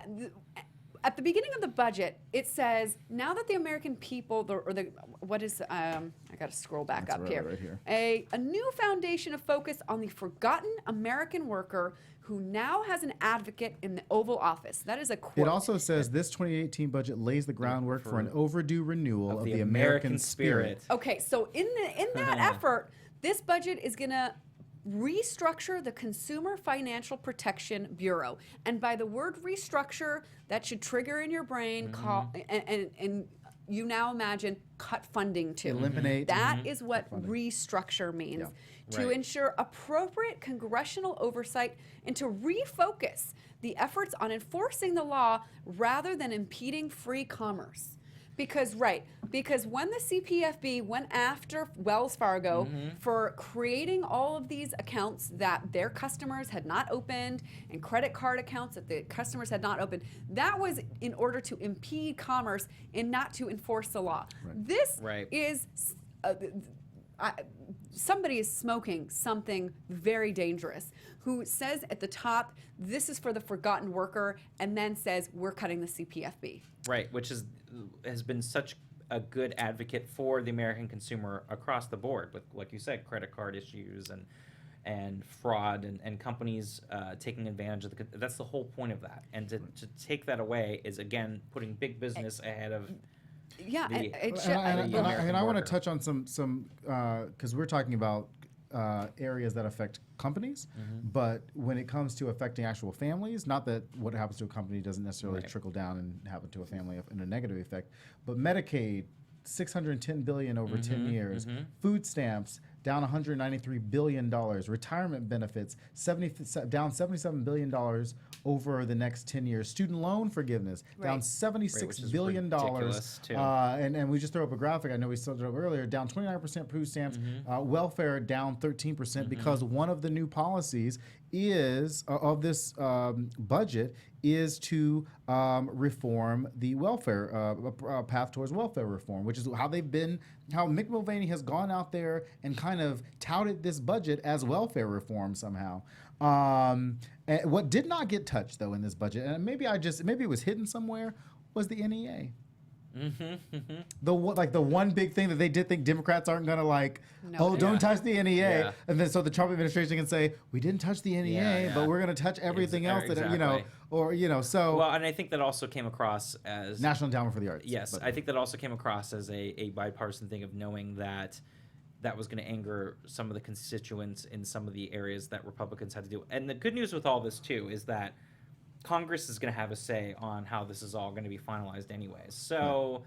at the beginning of the budget, it says now that the American people, I got to scroll back That's up here. right here. A new foundation of focus on the forgotten American worker who now has an advocate in the Oval Office. That is a quote. It also says this 2018 budget lays the groundwork for an overdue renewal of the American spirit. Okay, so in that effort, this budget is going to restructure the Consumer Financial Protection Bureau. And by the word restructure, that should trigger in your brain and you now imagine cut funding to. Eliminate. That is what restructure means. Yeah. To Right. ensure appropriate congressional oversight and to refocus the efforts on enforcing the law rather than impeding free commerce. Because when the CPFB went after Wells Fargo for creating all of these accounts that their customers had not opened and credit card accounts that the customers had not opened, that was in order to impede commerce and not to enforce the law. Right. This Right. is somebody is smoking something very dangerous, who says at the top, this is for the forgotten worker, and then says, we're cutting the CPFB. Right, which has been such a good advocate for the American consumer across the board with, like you said, credit card issues and fraud and companies taking advantage of that's the whole point of that. And to take that away is, again, putting big business ahead of Yeah, and I want to touch on some because we're talking about areas that affect companies, but when it comes to affecting actual families, not that what happens to a company doesn't necessarily trickle down and happen to a family in a negative effect, but Medicaid, $610 billion over 10 years, food stamps down $193 billion, retirement benefits down $77 billion over the next 10 years, student loan forgiveness down $76 billion. And we just throw up a graphic, I know we saw it up earlier, down 29% food stamps, welfare down 13% because one of the new policies is of this budget is to reform the welfare path towards welfare reform, which is how Mick Mulvaney has gone out there and kind of touted this budget as welfare reform somehow. And what did not get touched though in this budget, and maybe it was hidden somewhere, was the NEA. The one big thing that they did think Democrats aren't going to don't touch the NEA, and then so the Trump administration can say we didn't touch the NEA, but we're going to touch everything else that so. Well, and I think that also came across as National Endowment for the Arts. Yes, I think that also came across as a bipartisan thing of knowing that was going to anger some of the constituents in some of the areas that Republicans had to do. And the good news with all this too is that Congress is going to have a say on how this is all going to be finalized anyways. So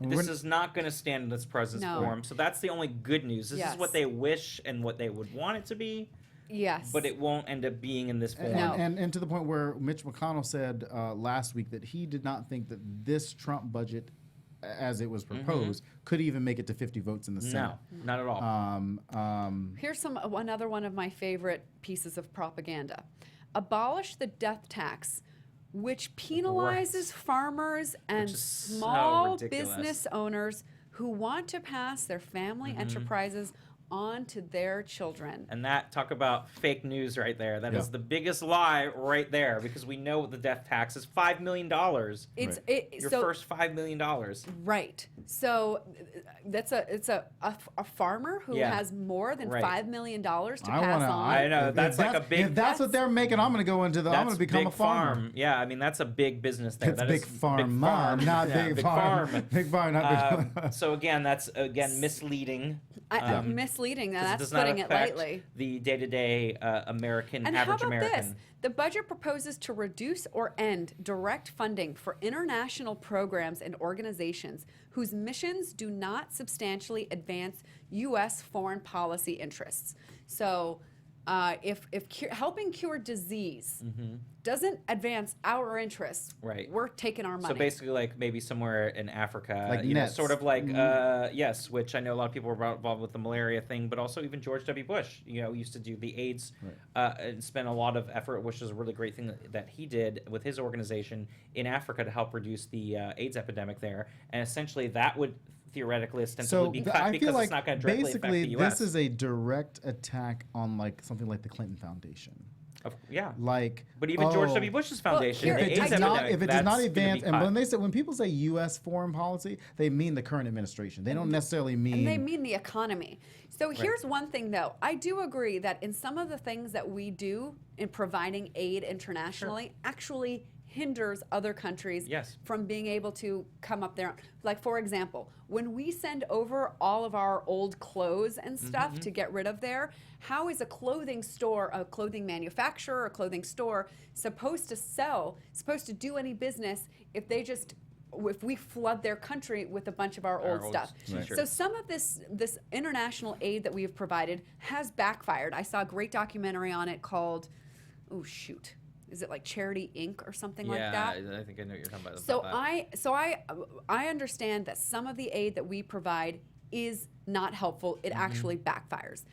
this is not going to stand in its present form. So that's the only good news. This is what they wish and what they would want it to be. Yes. But it won't end up being in this form. And to the point where Mitch McConnell said last week that he did not think that this Trump budget, as it was proposed, could even make it to 50 votes in the Senate. No, not at all. Here's another one of my favorite pieces of propaganda. Abolish the death tax, which penalizes farmers and small business owners who want to pass their family enterprises on to their children. And that, talk about fake news right there. That is the biggest lie right there, because we know the death tax is $5 million. Your first $5 million. Right. So it's a farmer who has more than $5 million to pass on. I know, that's like a big... If that's what they're making, I'm going to go into I'm going to become a farmer. Yeah, I mean, that's a big business there. It's big farm, not big farm. Big farm, not big. So again, that's misleading. Misleading. Now that's putting it lightly. The day-to-day average American. And how about this? The budget proposes to reduce or end direct funding for international programs and organizations whose missions do not substantially advance U.S. foreign policy interests. So if helping cure disease doesn't advance our interests, we're taking our money. So basically, like maybe somewhere in Africa, like sort of like which I know a lot of people were involved with the malaria thing, but also even George W. Bush, used to do the AIDS and spent a lot of effort, which is a really great thing that he did with his organization in Africa to help reduce the AIDS epidemic there, and essentially that would theoretically ostensibly be cut because it's not going to directly affect the U.S. This is a direct attack on something like the Clinton Foundation. But even George W. Bush's foundation, if it does not advance, and when people say U.S. foreign policy, they mean the current administration. They don't necessarily mean. And they mean the economy. So here's one thing, though. I do agree that in some of the things that we do in providing aid internationally, actually hinders other countries from being able to come up there. Like, for example, when we send over all of our old clothes and stuff to get rid of there, how is a clothing store, a clothing manufacturer, a clothing store supposed to do any business if we flood their country with a bunch of our old stuff? So some of this international aid that we have provided has backfired. I saw a great documentary on it called, is it like Charity Inc. or something like that? Yeah, I think I know what you're talking about. So I understand that some of the aid that we provide is not helpful. It actually backfires.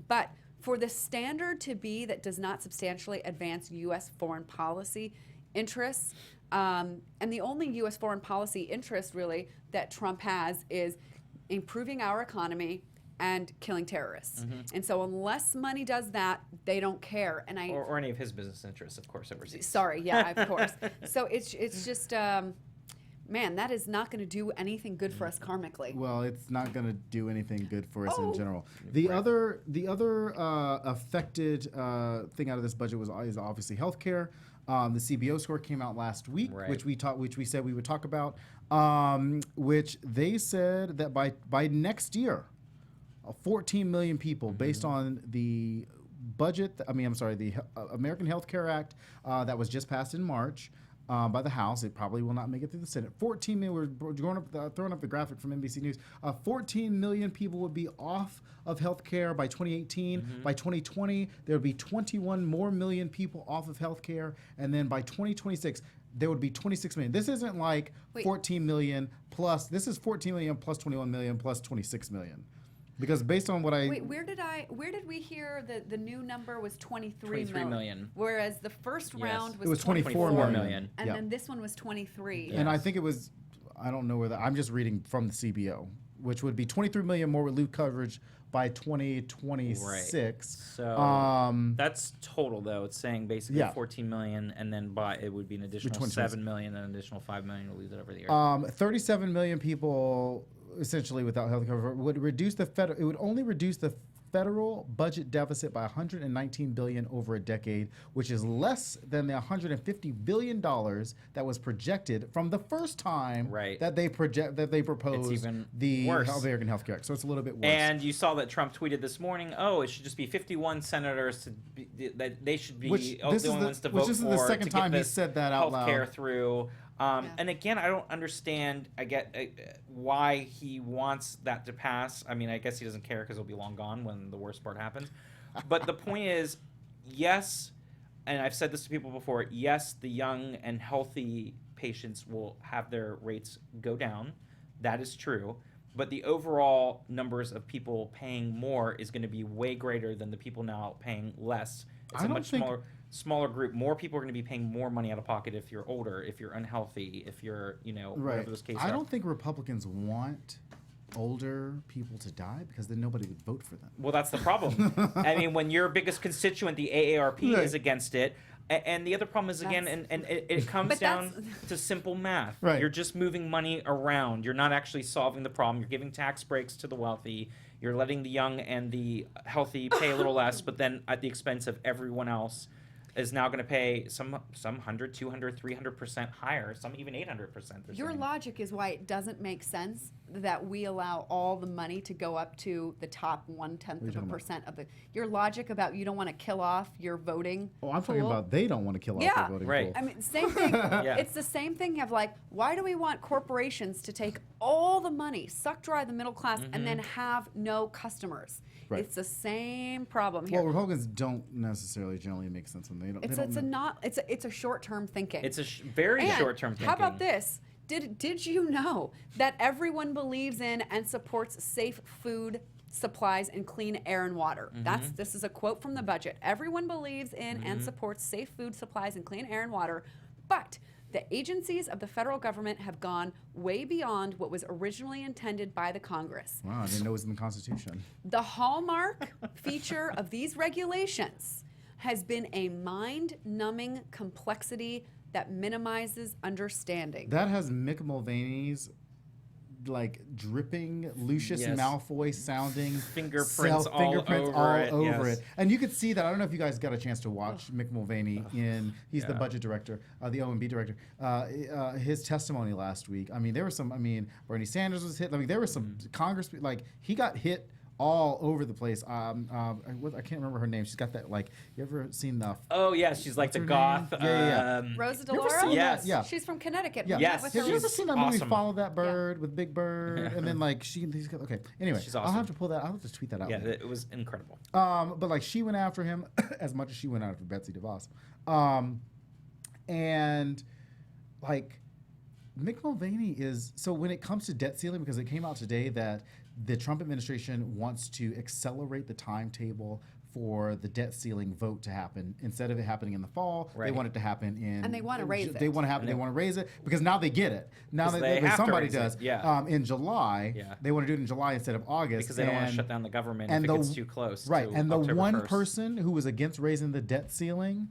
But for the standard to be that does not substantially advance U.S. foreign policy interests, and the only U.S. foreign policy interest really that Trump has is improving our economy and killing terrorists. And so unless money does that, they don't care. And or any of his business interests, of course, overseas. Sorry, yeah, of course. So it's just man, that is not going to do anything good for us karmically. Well, it's not going to do anything good for us in Oh. general. The other affected thing out of this budget is obviously healthcare. The CBO score came out last week, Right. which we said we would talk about. Which they said that by next year, 14 million people, based on the budget. The American Health Care Act that was just passed in March. By the House. It probably will not make it through the Senate. 14 million, we're throwing up the graphic from NBC News. 14 million people would be off of health care by 2018. By 2020, there would be 21 more million people off of health care. And then by 2026, there would be 26 million. This isn't like 14 million plus, this is 14 million plus 21 million plus 26 million. Because based on what where did we hear the new number was 23 million. Whereas the first round was it was 24 million. And then this one was 23. And I think it was, I don't know I'm just reading from the CBO, which would be 23 million more with loop coverage by 2026. Right. So that's total, though. It's saying basically Yeah. 14 million, and then it would be an additional 7 million, and an additional 5 million to lose it over the year. 37 million people essentially without health coverage would reduce it would only reduce the federal budget deficit by 119 billion over a decade, which is less than the 150 billion dollars that was projected from the first time that they proposed even the worse. American Health Care Act. So it's a little bit worse. And you saw that Trump tweeted this morning, it should just be 51 senators that they should be the only ones to vote for. Which is the second time he said that out loud. Healthcare through. And again, I don't understand. I get why he wants that to pass. I mean, I guess he doesn't care because he'll be long gone when the worst part happens. But the point is, yes, and I've said this to people before, yes, the young and healthy patients will have their rates go down. That is true. But the overall numbers of people paying more is going to be way greater than the people now paying less. It's a much smaller group. More people are going to be paying more money out of pocket if you're older, if you're unhealthy, if you're, whatever those cases are. I don't think Republicans want older people to die because then nobody would vote for them. Well, that's the problem. I mean, when your biggest constituent, the AARP, is against it, and the other problem is, again, and it comes down to simple math. Right. You're just moving money around. You're not actually solving the problem. You're giving tax breaks to the wealthy. You're letting the young and the healthy pay a little less, but then at the expense of everyone else is now going to pay some 100, 200, 300% higher, some even 800%. Your logic is why it doesn't make sense that we allow all the money to go up to the top 0.1% of the. Your logic about you don't want to kill off your voting. Oh, I'm talking about they don't want to kill off their voting pool. I mean, same thing. It's the same thing of like, why do we want corporations to take all the money, suck dry the middle class, and then have no customers? Right. It's the same problem here. Well, Republicans don't necessarily generally make sense when they don't. It's a short-term thinking. It's a very short-term thinking. How about this? Did you know that everyone believes in and supports safe food supplies and clean air and water? This is a quote from the budget. Everyone believes in and supports safe food supplies and clean air and water, but the agencies of the federal government have gone way beyond what was originally intended by the Congress. Wow, I didn't know it was in the Constitution. The hallmark feature of these regulations has been a mind-numbing complexity that minimizes understanding. That has Mick Mulvaney's like dripping Lucius Malfoy sounding fingerprints all over it. And you could see that. I don't know if you guys got a chance to watch Mick Mulvaney he's the budget director, the OMB director, his testimony last week. I mean, there were some, Bernie Sanders was hit. I mean, there were some Congress, like he got hit all over the place. I can't remember her name. She's got that, like, you ever seen the... Oh, yeah, she's like the goth. Rosa DeLauro? Yes. Yeah. She's from Connecticut. Yeah. Yes. Have you ever seen that movie Follow That Bird with Big Bird? And then, like, okay. Anyway, she's awesome. I'll have to pull that. I'll have to tweet that out. Yeah, it was incredible. But, like, she went after him as much as she went after Betsy DeVos. And, like, Mick Mulvaney is... So when it comes to debt ceiling, because it came out today that the Trump administration wants to accelerate the timetable for the debt ceiling vote to happen instead of it happening in the fall. They Right. want it to happen in, And they wanna raise They it. want to happen. They want to raise it because now they get it. Now 'Cause that they have to somebody raise it, does. yeah. In July, Yeah. they want to do it in July instead of August because they don't want to and- shut down the government and if it the- gets too close. Right, to and the October one 1st. person who was against raising the debt ceiling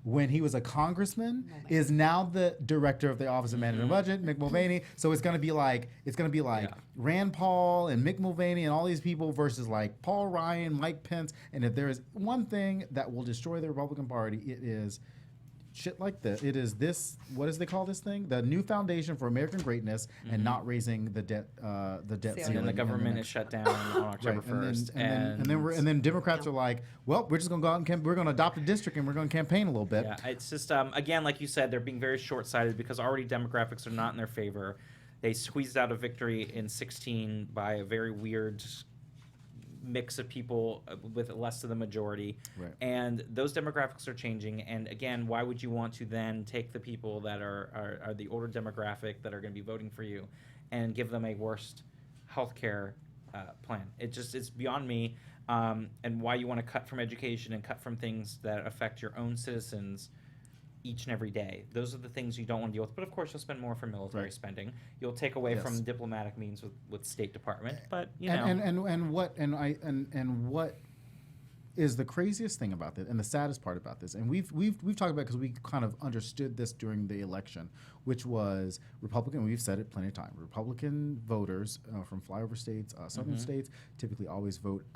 when he was a congressman Mulvaney. is now the director of the Office of Management and Budget, Mick Mulvaney. So it's gonna be like Yeah. Rand Paul and Mick Mulvaney and all these people versus like Paul Ryan, Mike Pence. And if there is one thing that will destroy the Republican Party, it is shit like this. It is this. What does they call this thing? The new foundation for American greatness, and not raising the debt. The debt See, ceiling. And then the in government next- is shut down on October Right, 1st. and then Democrats are like, well, we're just gonna go out and we're gonna adopt a district and we're gonna campaign a little bit. Yeah, it's just again, like you said, they're being very short-sighted because already demographics are not in their favor. They squeezed out a victory in 16 by a very weird mix of people with less of the majority. Right. And those demographics are changing. And again, why would you want to then take the people that are the older demographic that are going to be voting for you and give them a worse healthcare plan? It's beyond me. And why you want to cut from education and cut from things that affect your own citizens each and every day. Those are the things you don't want to deal with. But of course, you'll spend more for military Right. spending. You'll take away Yes. from diplomatic means with State Department. But you know, And what is the craziest thing about this and the saddest part about this, and we've talked about because we kind of understood this during the election, which was Republican. We've said it plenty of time. Republican voters from flyover states, southern states, typically always vote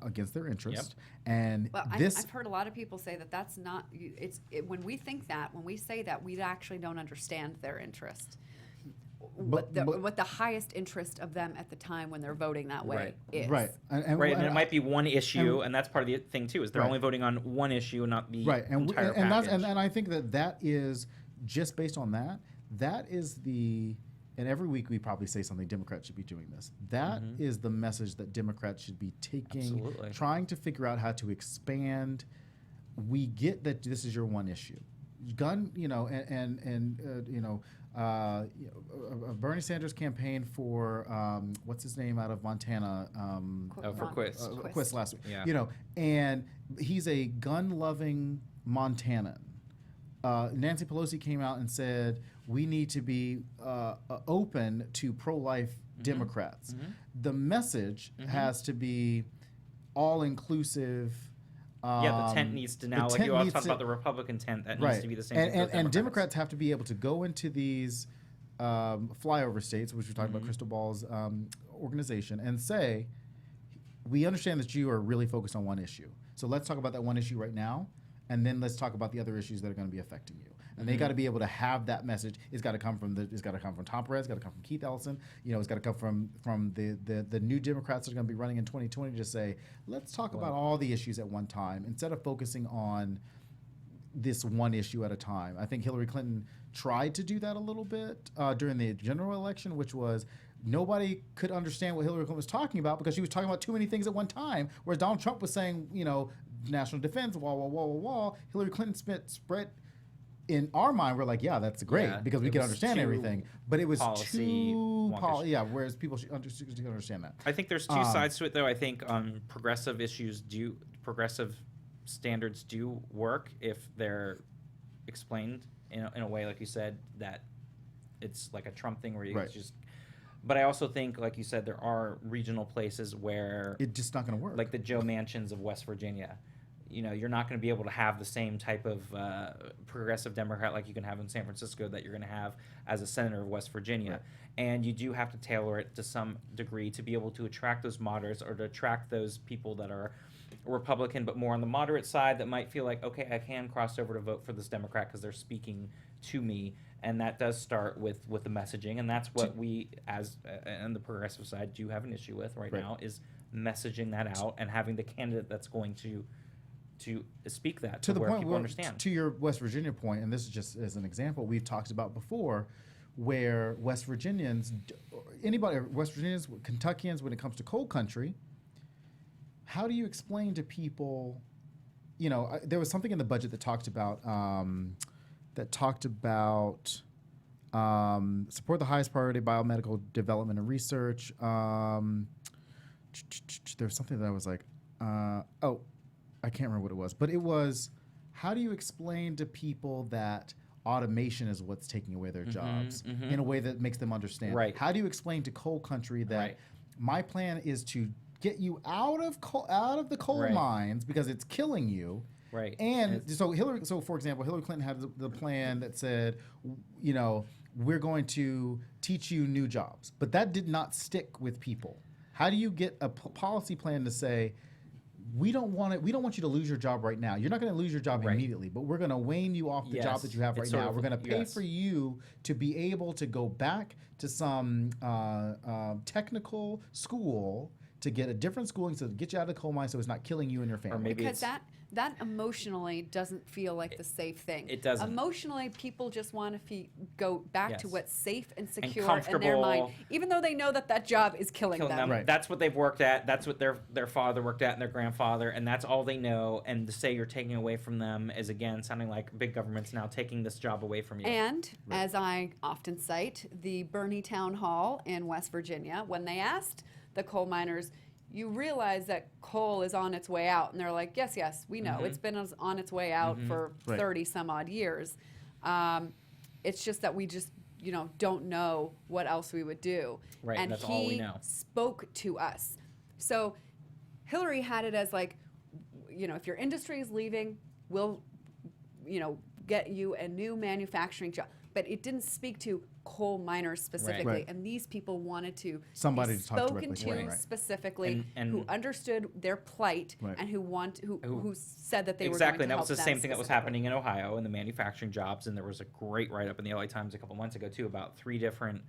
against their interest. And Well, this I've heard a lot of people say that that's not. When we think that, when we say that, we actually don't understand their interest. What the highest interest of them at the time when they're voting that way Right. is. right right, and it might be one issue, and that's part of the thing too, is they're Right. only voting on one issue and not the right entire and that's package. and I think that is just based on that is the, and every week we probably say something Democrats should be doing this. That is the message that Democrats should be taking, Absolutely. trying to figure out how to expand. We get that this is your one issue, gun, Bernie Sanders campaigned for what's his name out of Montana, for Quist. Quist last week, Yeah. and he's a gun-loving Montanan. Nancy Pelosi came out and said we need to be open to pro-life Democrats. The message has to be all-inclusive. Yeah, the tent needs to now, like you all talked about the Republican tent, that needs to be the same thing for and Democrats have to be able to go into these flyover states, which we're talking about Crystal Ball's organization, and say, we understand that you are really focused on one issue. So let's talk about that one issue right now, and then let's talk about the other issues that are going to be affecting you. And they got to be able to have that message. It's got to come from Tom Perez. It's got to come from Keith Ellison. It's got to come from the new Democrats that are going to be running in 2020 to say, let's talk about all the issues at one time instead of focusing on this one issue at a time. I think Hillary Clinton tried to do that a little bit during the general election, which was nobody could understand what Hillary Clinton was talking about because she was talking about too many things at one time. Whereas Donald Trump was saying, national defense, wall. Hillary Clinton spread. In our mind, we're like, yeah, that's great because we can understand everything. But it was too whereas people should understand that. I think there's two sides to it, though. I think progressive standards do work if they're explained in a way, like you said, that it's like a Trump thing where you just. But I also think, like you said, there are regional places where it's just not going to work. Like the Joe Manchins of West Virginia. You're not going to be able to have the same type of progressive Democrat like you can have in San Francisco that you're going to have as a senator of West Virginia. Right. And you do have to tailor it to some degree to be able to attract those moderates or to attract those people that are Republican but more on the moderate side that might feel like, okay, I can cross over to vote for this Democrat because they're speaking to me. And that does start with the messaging. And that's what we, as on the progressive side, do have an issue with right now is messaging that out and having the candidate that's going to speak that to the where point people understand. To your West Virginia point, and this is just as an example we've talked about before, where West Virginians, Kentuckians, when it comes to coal country, how do you explain to people? There was something in the budget that talked about support the highest priority biomedical development and research. There was something that I was like, oh, I can't remember what it was, but it was, how do you explain to people that automation is what's taking away their jobs in a way that makes them understand? Right. How do you explain to coal country that Right. my plan is to get you out of the coal Right. mines because it's killing you? Right. And so for example, Hillary Clinton had the plan that said, you know, we're going to teach you new jobs, but that did not stick with people. How do you get a policy plan to say, we don't want you to lose your job right now. You're not going to lose your job Right. immediately, but we're going to wane you off the job Yes. that you have It's right sort now. of- We're going to pay yes. for you to be able to go back to some technical school to get a different schooling, so to get you out of the coal mine, so it's not killing you and your family. maybe Because it's- that emotionally doesn't feel like the safe thing. It doesn't. Emotionally, people just want to go back to Yes. what's safe and secure in their comfortable. mind, even though they know that job is killing them. Right. That's what they've worked at. That's what their father worked at and their grandfather, and that's all they know. And to say you're taking away from them is again sounding like big government's now taking this job away from you. And as I often cite, the Bernie Town Hall in West Virginia, when they asked the coal miners, you realize that coal is on its way out. And they're like, yes, we know. It's been on its way out for Right. 30 some odd years. It's just that we just, don't know what else we would do. Right, And that's he all we know. spoke to us. So Hillary had it as like, if your industry is leaving, we'll, get you a new manufacturing job. But it didn't speak to coal miners specifically, Right. and these people wanted to Somebody be to talk spoken directly to to, right. specifically, And- who understood their plight Right. and who said that they were Exactly, going and to that was help the them same thing that was specifically. happening in Ohio in the manufacturing jobs. And there was a great write-up in the LA Times a couple months ago too about 3 different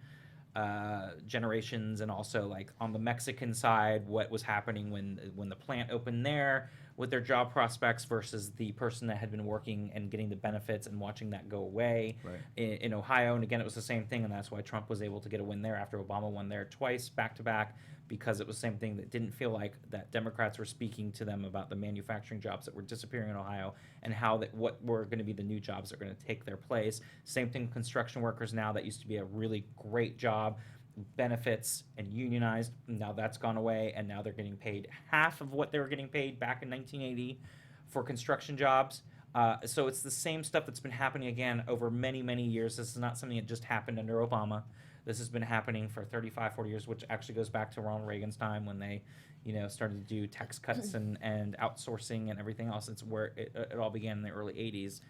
generations, and also like on the Mexican side, what was happening when the plant opened there with their job prospects versus the person that had been working and getting the benefits and watching that go away Right. in Ohio. And again, it was the same thing, and that's why Trump was able to get a win there after Obama won there twice back to back, because it was the same thing that didn't feel like that Democrats were speaking to them about the manufacturing jobs that were disappearing in Ohio and how that what were going to be the new jobs that are going to take their place. Same thing with construction workers now. That used to be a really great job, benefits and unionized. Now that's gone away, and now they're getting paid half of what they were getting paid back in 1980 for construction jobs. So it's the same stuff that's been happening again over many, many years. This is not something that just happened under Obama. This has been happening for 35, 40 years, which actually goes back to Ronald Reagan's time when they, started to do tax cuts and outsourcing and everything else. It's where it all began in the early 80s.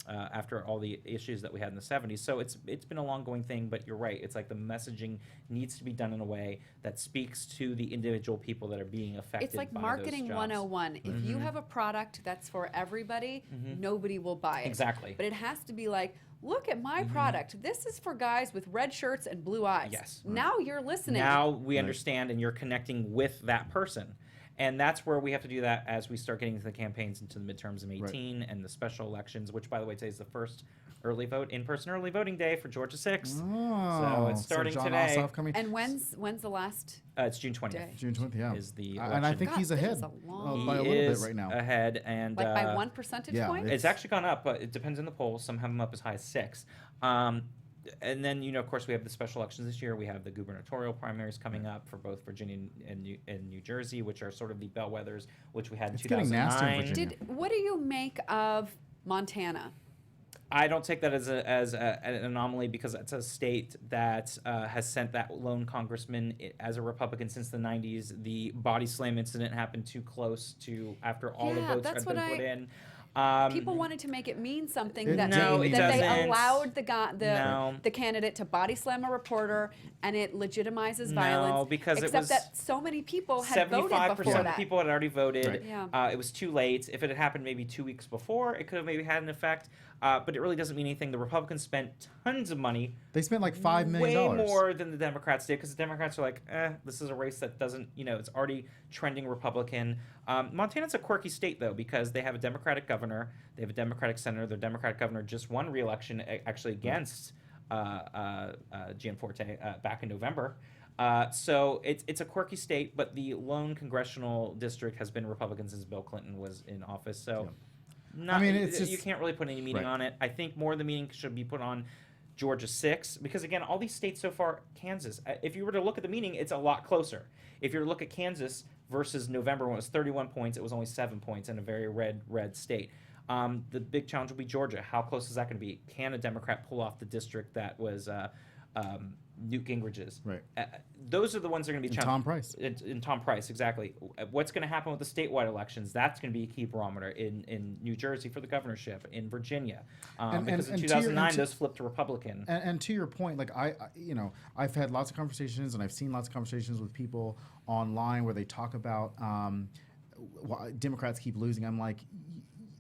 After all the issues that we had in the 70s. So it's been a long-going thing, but you're right. It's like the messaging needs to be done in a way that speaks to the individual people that are being affected It's like by marketing those jobs. 101. If you have a product that's for everybody, nobody will buy it. Exactly. But it has to be like, look at my product. This is for guys with red shirts and blue eyes. Yes. Now you're listening. Now we understand, and you're connecting with that person. And that's where we have to do that as we start getting into the campaigns into the midterms in 18 and the special elections, which, by the way, today is the first in-person early voting day for Georgia 6. Oh, so it's starting John today. Ossoff coming. And when's the last? It's June 20th. Day. June 20th, yeah. Is the and I election. think God, he's that ahead is a long- by a He little is bit right now. ahead, and Like by 1 percentage yeah, point? it's actually gone up, but it depends on the polls. Some have them up as high as 6. And then, of course, we have the special elections this year. We have the gubernatorial primaries coming up for both Virginia and New Jersey, which are sort of the bellwethers, which we had in It's getting nasty in 2009. Virginia. What do you make of Montana? I don't take that as an anomaly, because it's a state that has sent that lone congressman as a Republican since the 90s. The body slam incident happened too close to after all the Yeah, votes that's had been what put in. People wanted to make it mean something It that No, they, it that they doesn't. allowed No. the candidate to body slam a reporter, and it legitimizes No, violence. because it except was that so many people had voted 75% before of the that. people had already voted. Right. Yeah. It was too late. If it had happened maybe 2 weeks before, it could have maybe had an effect. But it really doesn't mean anything. The Republicans spent tons of money, They spent like $5 million. way more than the Democrats did, because the Democrats are like, this is a race that doesn't, it's already trending Republican. Montana's a quirky state, though, because they have a Democratic governor, they have a Democratic senator. Their Democratic governor just won re-election actually against Gianforte back in November. So it's a quirky state, but the lone congressional district has been Republican since Bill Clinton was in office. So, I mean, it's you just- can't really put any meaning Right. on it. I think more of the meaning should be put on Georgia 6, because again, all these states so far, Kansas, if you were to look at the meeting, it's a lot closer. If you were to look at Kansas versus November when it was 31 points, it was only 7 points in a very red state. The big challenge will be Georgia. How close is that going to be? Can a Democrat pull off the district that was Newt Gingrich's? Right. Those are the ones that are going to be Tom Price. In Tom Price, exactly. What's going to happen with the statewide elections? That's going to be a key barometer in New Jersey for the governorship, in Virginia, because in 2009 those flipped to Republican. And to your point, like I've had lots of conversations, and I've seen lots of conversations with people online where they talk about Democrats keep losing. I'm like,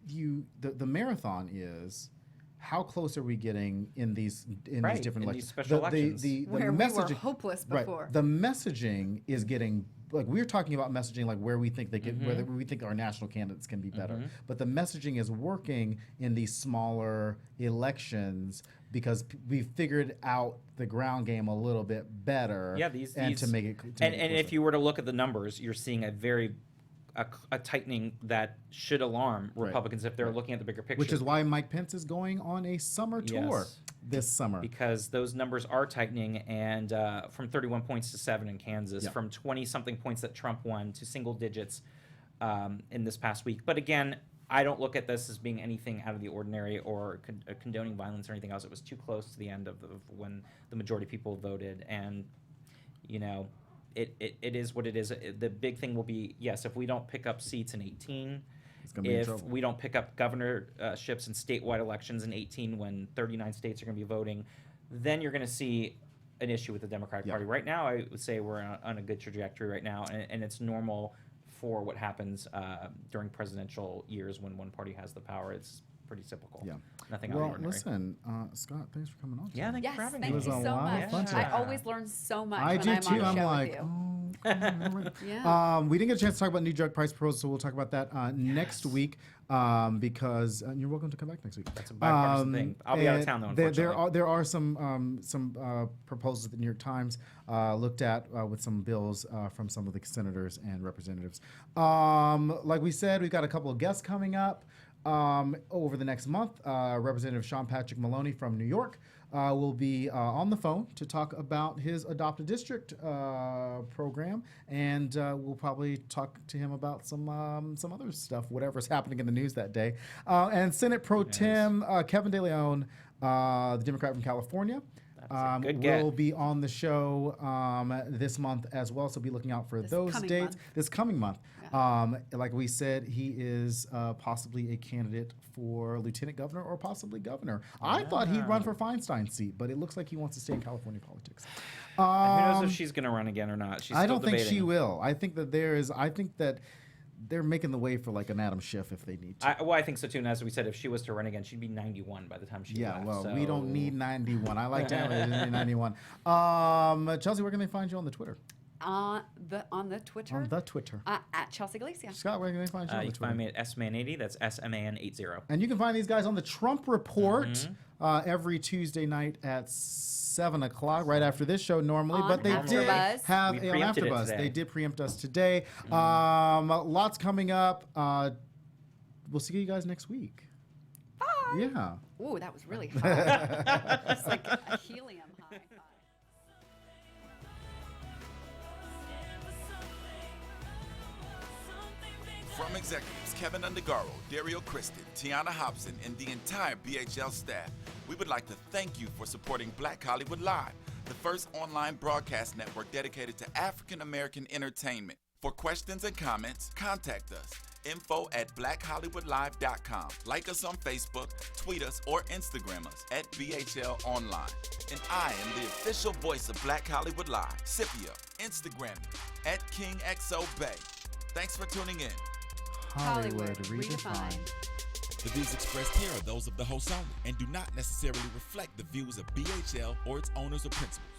the marathon is. How close are we getting in these different elections? These special elections. Where we were hopeless before. Right. The messaging is getting we're talking about messaging like where we think they get whether we think our national candidates can be better. But the messaging is working in these smaller elections because we figured out the ground game a little bit better. Yeah, to make it. And if you were to look at the numbers, you're seeing a tightening that should alarm Republicans if they're looking at the bigger picture. Which is why Mike Pence is going on a summer tour this summer. Because those numbers are tightening, and from 31 points to 7 in Kansas, from 20-something points that Trump won to single digits in this past week. But again, I don't look at this as being anything out of the ordinary or condoning violence or anything else. It was too close to the end of when the majority of people voted, and It is what it is. The big thing will be, yes, if we don't pick up seats in 18, if we don't pick up governorships and statewide elections in 18 when 39 states are going to be voting, then you're going to see an issue with the Democratic Party. Right now, I would say we're on a good trajectory right now, and it's normal for what happens during presidential years when one party has the power. It's pretty typical. Yeah. Nothing out of the ordinary. Listen, Scott, thanks for coming on. Yeah, thank you for having me. It was Thank you a so lot of fun much. today. I always learn so much I when do I'm too. on a I'm show like, with you. we didn't get a chance to talk about new drug price proposal, so we'll talk about that next week because you're welcome to come back next week. That's a bipartisan thing. I'll be out of town though, unfortunately. There are some proposals that the New York Times looked at with some bills from some of the senators and representatives. Like we said, we've got a couple of guests coming up. Over the next month, Representative Sean Patrick Maloney from New York will be on the phone to talk about his Adopt a District program, and we'll probably talk to him about some other stuff, whatever's happening in the news that day. And Senate Pro Tem Keven De Leon, the Democrat from California, will be on the show this month as well, so be looking out for those dates. This coming month. Like we said, he is possibly a candidate for lieutenant governor or possibly governor. I thought he'd run for Feinstein's seat, but it looks like he wants to stay in California politics. Who knows if she's going to run again or not? I don't think she will. I think that they're making the way for like an Adam Schiff if they need to. I think so too. And as we said, if she was to run again, she'd be 91 by the time she left. Well, we don't need 91. I like to have 91. Chelsea, where can they find you on the Twitter? On the Twitter? On the Twitter. At Chelsea Galicia. Scott, where can they find you on the You Twitter? can find me at SMan80. That's SMAN80. And you can find these guys on the Trump Report every Tuesday night at 7 o'clock, right after this show normally. On But they did AfterBuzz. have We on preempted it AfterBuzz. today. They did preempt us today. Lots coming up. We'll see you guys next week. Bye. Yeah. Ooh, that was really high. It's like a helium high. From executives Keven Undergaro, Dario Kristen, Tiana Hobson, and the entire BHL staff, we would like to thank you for supporting Black Hollywood Live, the first online broadcast network dedicated to African American entertainment. For questions and comments, contact us. info@blackhollywoodlive.com. Like us on Facebook, tweet us, or Instagram us at BHL Online. And I am the official voice of Black Hollywood Live, Scipio. Instagram me at KingXOBay. Thanks for tuning in. Hollywood Redefined. The views expressed here are those of the host only and do not necessarily reflect the views of BHL or its owners or principals.